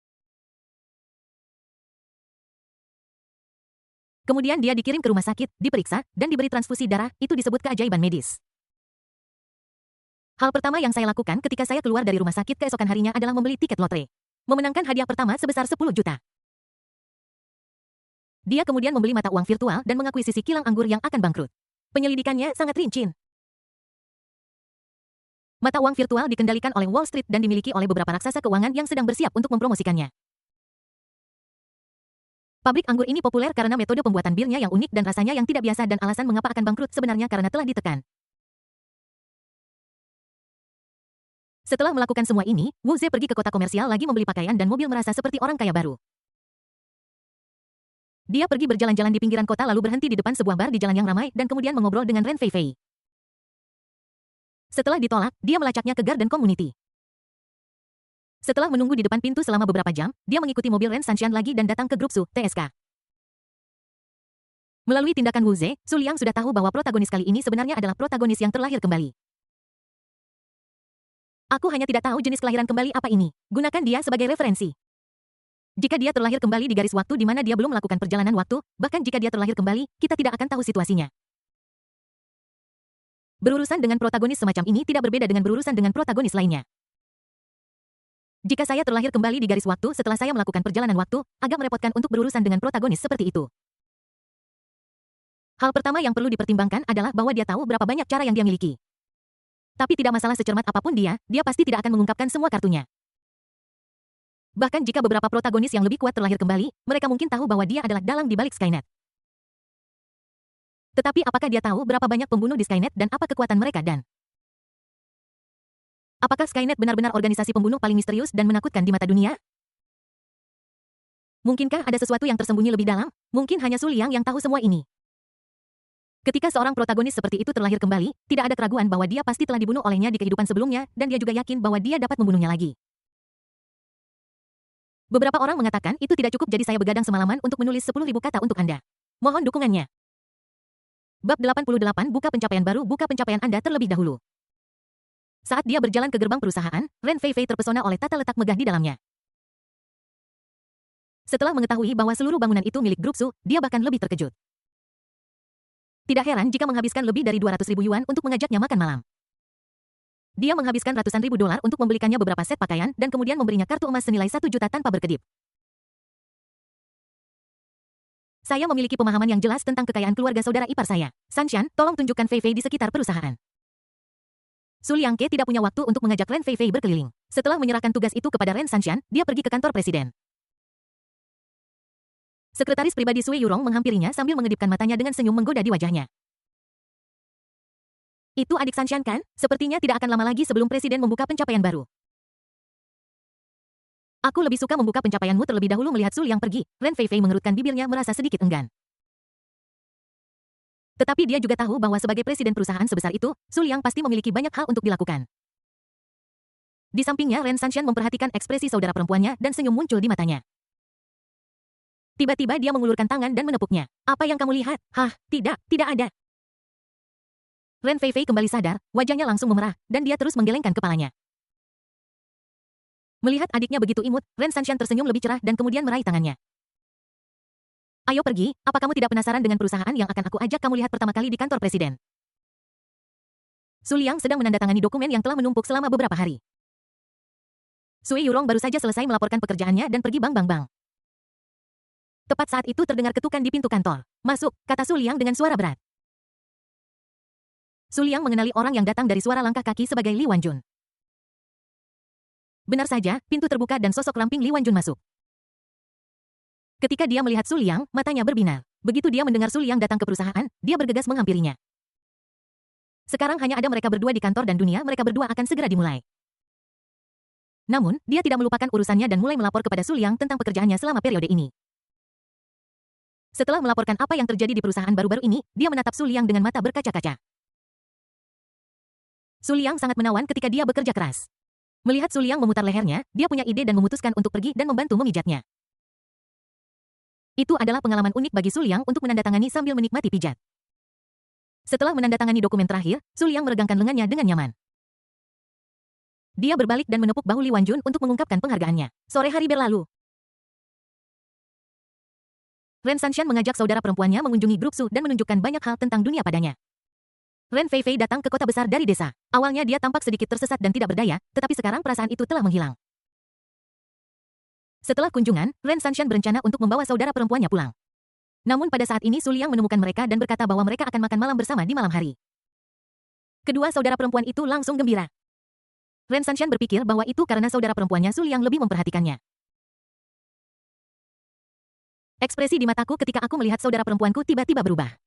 S1: Kemudian dia dikirim ke rumah sakit, diperiksa, dan diberi transfusi darah, itu disebut keajaiban medis. Hal pertama yang saya lakukan ketika saya keluar dari rumah sakit keesokan harinya adalah membeli tiket lotre. Memenangkan hadiah pertama sebesar 10 juta. Dia kemudian membeli mata uang virtual dan mengakuisisi kilang anggur yang akan bangkrut. Penyelidikannya sangat rinci. Mata uang virtual dikendalikan oleh Wall Street dan dimiliki oleh beberapa raksasa keuangan yang sedang bersiap untuk mempromosikannya. Pabrik anggur ini populer karena metode pembuatan birnya yang unik dan rasanya yang tidak biasa dan alasan mengapa akan bangkrut sebenarnya karena telah ditekan. Setelah melakukan semua ini, Wu Zhe pergi ke kota komersial lagi membeli pakaian dan mobil merasa seperti orang kaya baru. Dia pergi berjalan-jalan di pinggiran kota lalu berhenti di depan sebuah bar di jalan yang ramai dan kemudian mengobrol dengan Ren Feifei. Setelah ditolak, dia melacaknya ke Garden Community. Setelah menunggu di depan pintu selama beberapa jam, dia mengikuti mobil Ren Sanshan lagi dan datang ke grup Su, TSK. Melalui tindakan Wu Zhe, Su Liang sudah tahu bahwa protagonis kali ini sebenarnya adalah protagonis yang terlahir kembali. Aku hanya tidak tahu jenis kelahiran kembali apa ini. Gunakan dia sebagai referensi. Jika dia terlahir kembali di garis waktu di mana dia belum melakukan perjalanan waktu, bahkan jika dia terlahir kembali, kita tidak akan tahu situasinya. Berurusan dengan protagonis semacam ini tidak berbeda dengan berurusan dengan protagonis lainnya. Jika saya terlahir kembali di garis waktu setelah saya melakukan perjalanan waktu, agak merepotkan untuk berurusan dengan protagonis seperti itu. Hal pertama yang perlu dipertimbangkan adalah bahwa dia tahu berapa banyak cara yang dia miliki. Tapi tidak masalah secermat apapun dia pasti tidak akan mengungkapkan semua kartunya. Bahkan jika beberapa protagonis yang lebih kuat terlahir kembali, mereka mungkin tahu bahwa dia adalah dalang di balik Skynet. Tetapi apakah dia tahu berapa banyak pembunuh di Skynet dan apa kekuatan mereka dan apakah Skynet benar-benar organisasi pembunuh paling misterius dan menakutkan di mata dunia? Mungkinkah ada sesuatu yang tersembunyi lebih dalam? Mungkin hanya Su Liang yang tahu semua ini. Ketika seorang protagonis seperti itu terlahir kembali, tidak ada keraguan bahwa dia pasti telah dibunuh olehnya di kehidupan sebelumnya, dan dia juga yakin bahwa dia dapat membunuhnya lagi. Beberapa orang mengatakan itu tidak cukup jadi saya begadang semalaman untuk menulis 10.000 kata untuk Anda. Mohon dukungannya. Bab 88 Buka pencapaian baru. Buka pencapaian Anda terlebih dahulu. Saat dia berjalan ke gerbang perusahaan, Ren Feifei terpesona oleh tata letak megah di dalamnya. Setelah mengetahui bahwa seluruh bangunan itu milik grup Su, dia bahkan lebih terkejut. Tidak heran jika menghabiskan lebih dari 200.000 yuan untuk mengajaknya makan malam. Dia menghabiskan ratusan ribu dolar untuk membelikannya beberapa set pakaian dan kemudian memberinya kartu emas senilai 1 juta tanpa berkedip. Saya memiliki pemahaman yang jelas tentang kekayaan keluarga saudara ipar saya. Sanshan, tolong tunjukkan Fei Fei di sekitar perusahaan. Su Liangke tidak punya waktu untuk mengajak Ren Fei Fei berkeliling. Setelah menyerahkan tugas itu kepada Ren Sanshan, dia pergi ke kantor presiden. Sekretaris pribadi Sui Yurong menghampirinya sambil mengedipkan matanya dengan senyum menggoda di wajahnya. Itu adik Sanshan kan? Sepertinya tidak akan lama lagi sebelum presiden membuka pencapaian baru. Aku lebih suka membuka pencapaianmu terlebih dahulu melihat Su Liang pergi. Ren Fei Fei mengerutkan bibirnya merasa sedikit enggan. Tetapi dia juga tahu bahwa sebagai presiden perusahaan sebesar itu, Su Liang pasti memiliki banyak hal untuk dilakukan. Di sampingnya Ren Sanshan memperhatikan ekspresi saudara perempuannya dan senyum muncul di matanya. Tiba-tiba dia mengulurkan tangan dan menepuknya. Apa yang kamu lihat? Hah, tidak ada. Ren Fei Fei kembali sadar, wajahnya langsung memerah, dan dia terus menggelengkan kepalanya. Melihat adiknya begitu imut, Ren Sanshan tersenyum lebih cerah dan kemudian meraih tangannya. Ayo pergi, apa kamu tidak penasaran dengan perusahaan yang akan aku ajak kamu lihat pertama kali di kantor presiden? Su Liang sedang menandatangani dokumen yang telah menumpuk selama beberapa hari. Sui Yurong baru saja selesai melaporkan pekerjaannya dan pergi bang. Tepat saat itu terdengar ketukan di pintu kantor. Masuk, kata Su Liang dengan suara berat. Su Liang mengenali orang yang datang dari suara langkah kaki sebagai Li Wanjun. Benar saja, pintu terbuka dan sosok ramping Li Wanjun masuk. Ketika dia melihat Su Liang, matanya berbinar. Begitu dia mendengar Su Liang datang ke perusahaan, dia bergegas menghampirinya. Sekarang hanya ada mereka berdua di kantor dan dunia mereka berdua akan segera dimulai. Namun, dia tidak melupakan urusannya dan mulai melapor kepada Su Liang tentang pekerjaannya selama periode ini. Setelah melaporkan apa yang terjadi di perusahaan baru-baru ini, dia menatap Su Liang dengan mata berkaca-kaca. Su Liang sangat menawan ketika dia bekerja keras. Melihat Su Liang memutar lehernya, dia punya ide dan memutuskan untuk pergi dan membantu memijatnya. Itu adalah pengalaman unik bagi Su Liang untuk menandatangani sambil menikmati pijat. Setelah menandatangani dokumen terakhir, Su Liang meregangkan lengannya dengan nyaman. Dia berbalik dan menepuk bahu Li Wanjun untuk mengungkapkan penghargaannya. Sore hari berlalu. Ren Sanshan mengajak saudara perempuannya mengunjungi grup Su dan menunjukkan banyak hal tentang dunia padanya. Ren Fei Fei datang ke kota besar dari desa. Awalnya dia tampak sedikit tersesat dan tidak berdaya, tetapi sekarang perasaan itu telah menghilang. Setelah kunjungan, Ren Sanshan berencana untuk membawa saudara perempuannya pulang. Namun pada saat ini Su Liang menemukan mereka dan berkata bahwa mereka akan makan malam bersama di malam hari. Kedua saudara perempuan itu langsung gembira. Ren Sanshan berpikir bahwa itu karena saudara perempuannya Su Liang lebih memperhatikannya. Ekspresi di mataku ketika aku melihat saudara perempuanku tiba-tiba berubah.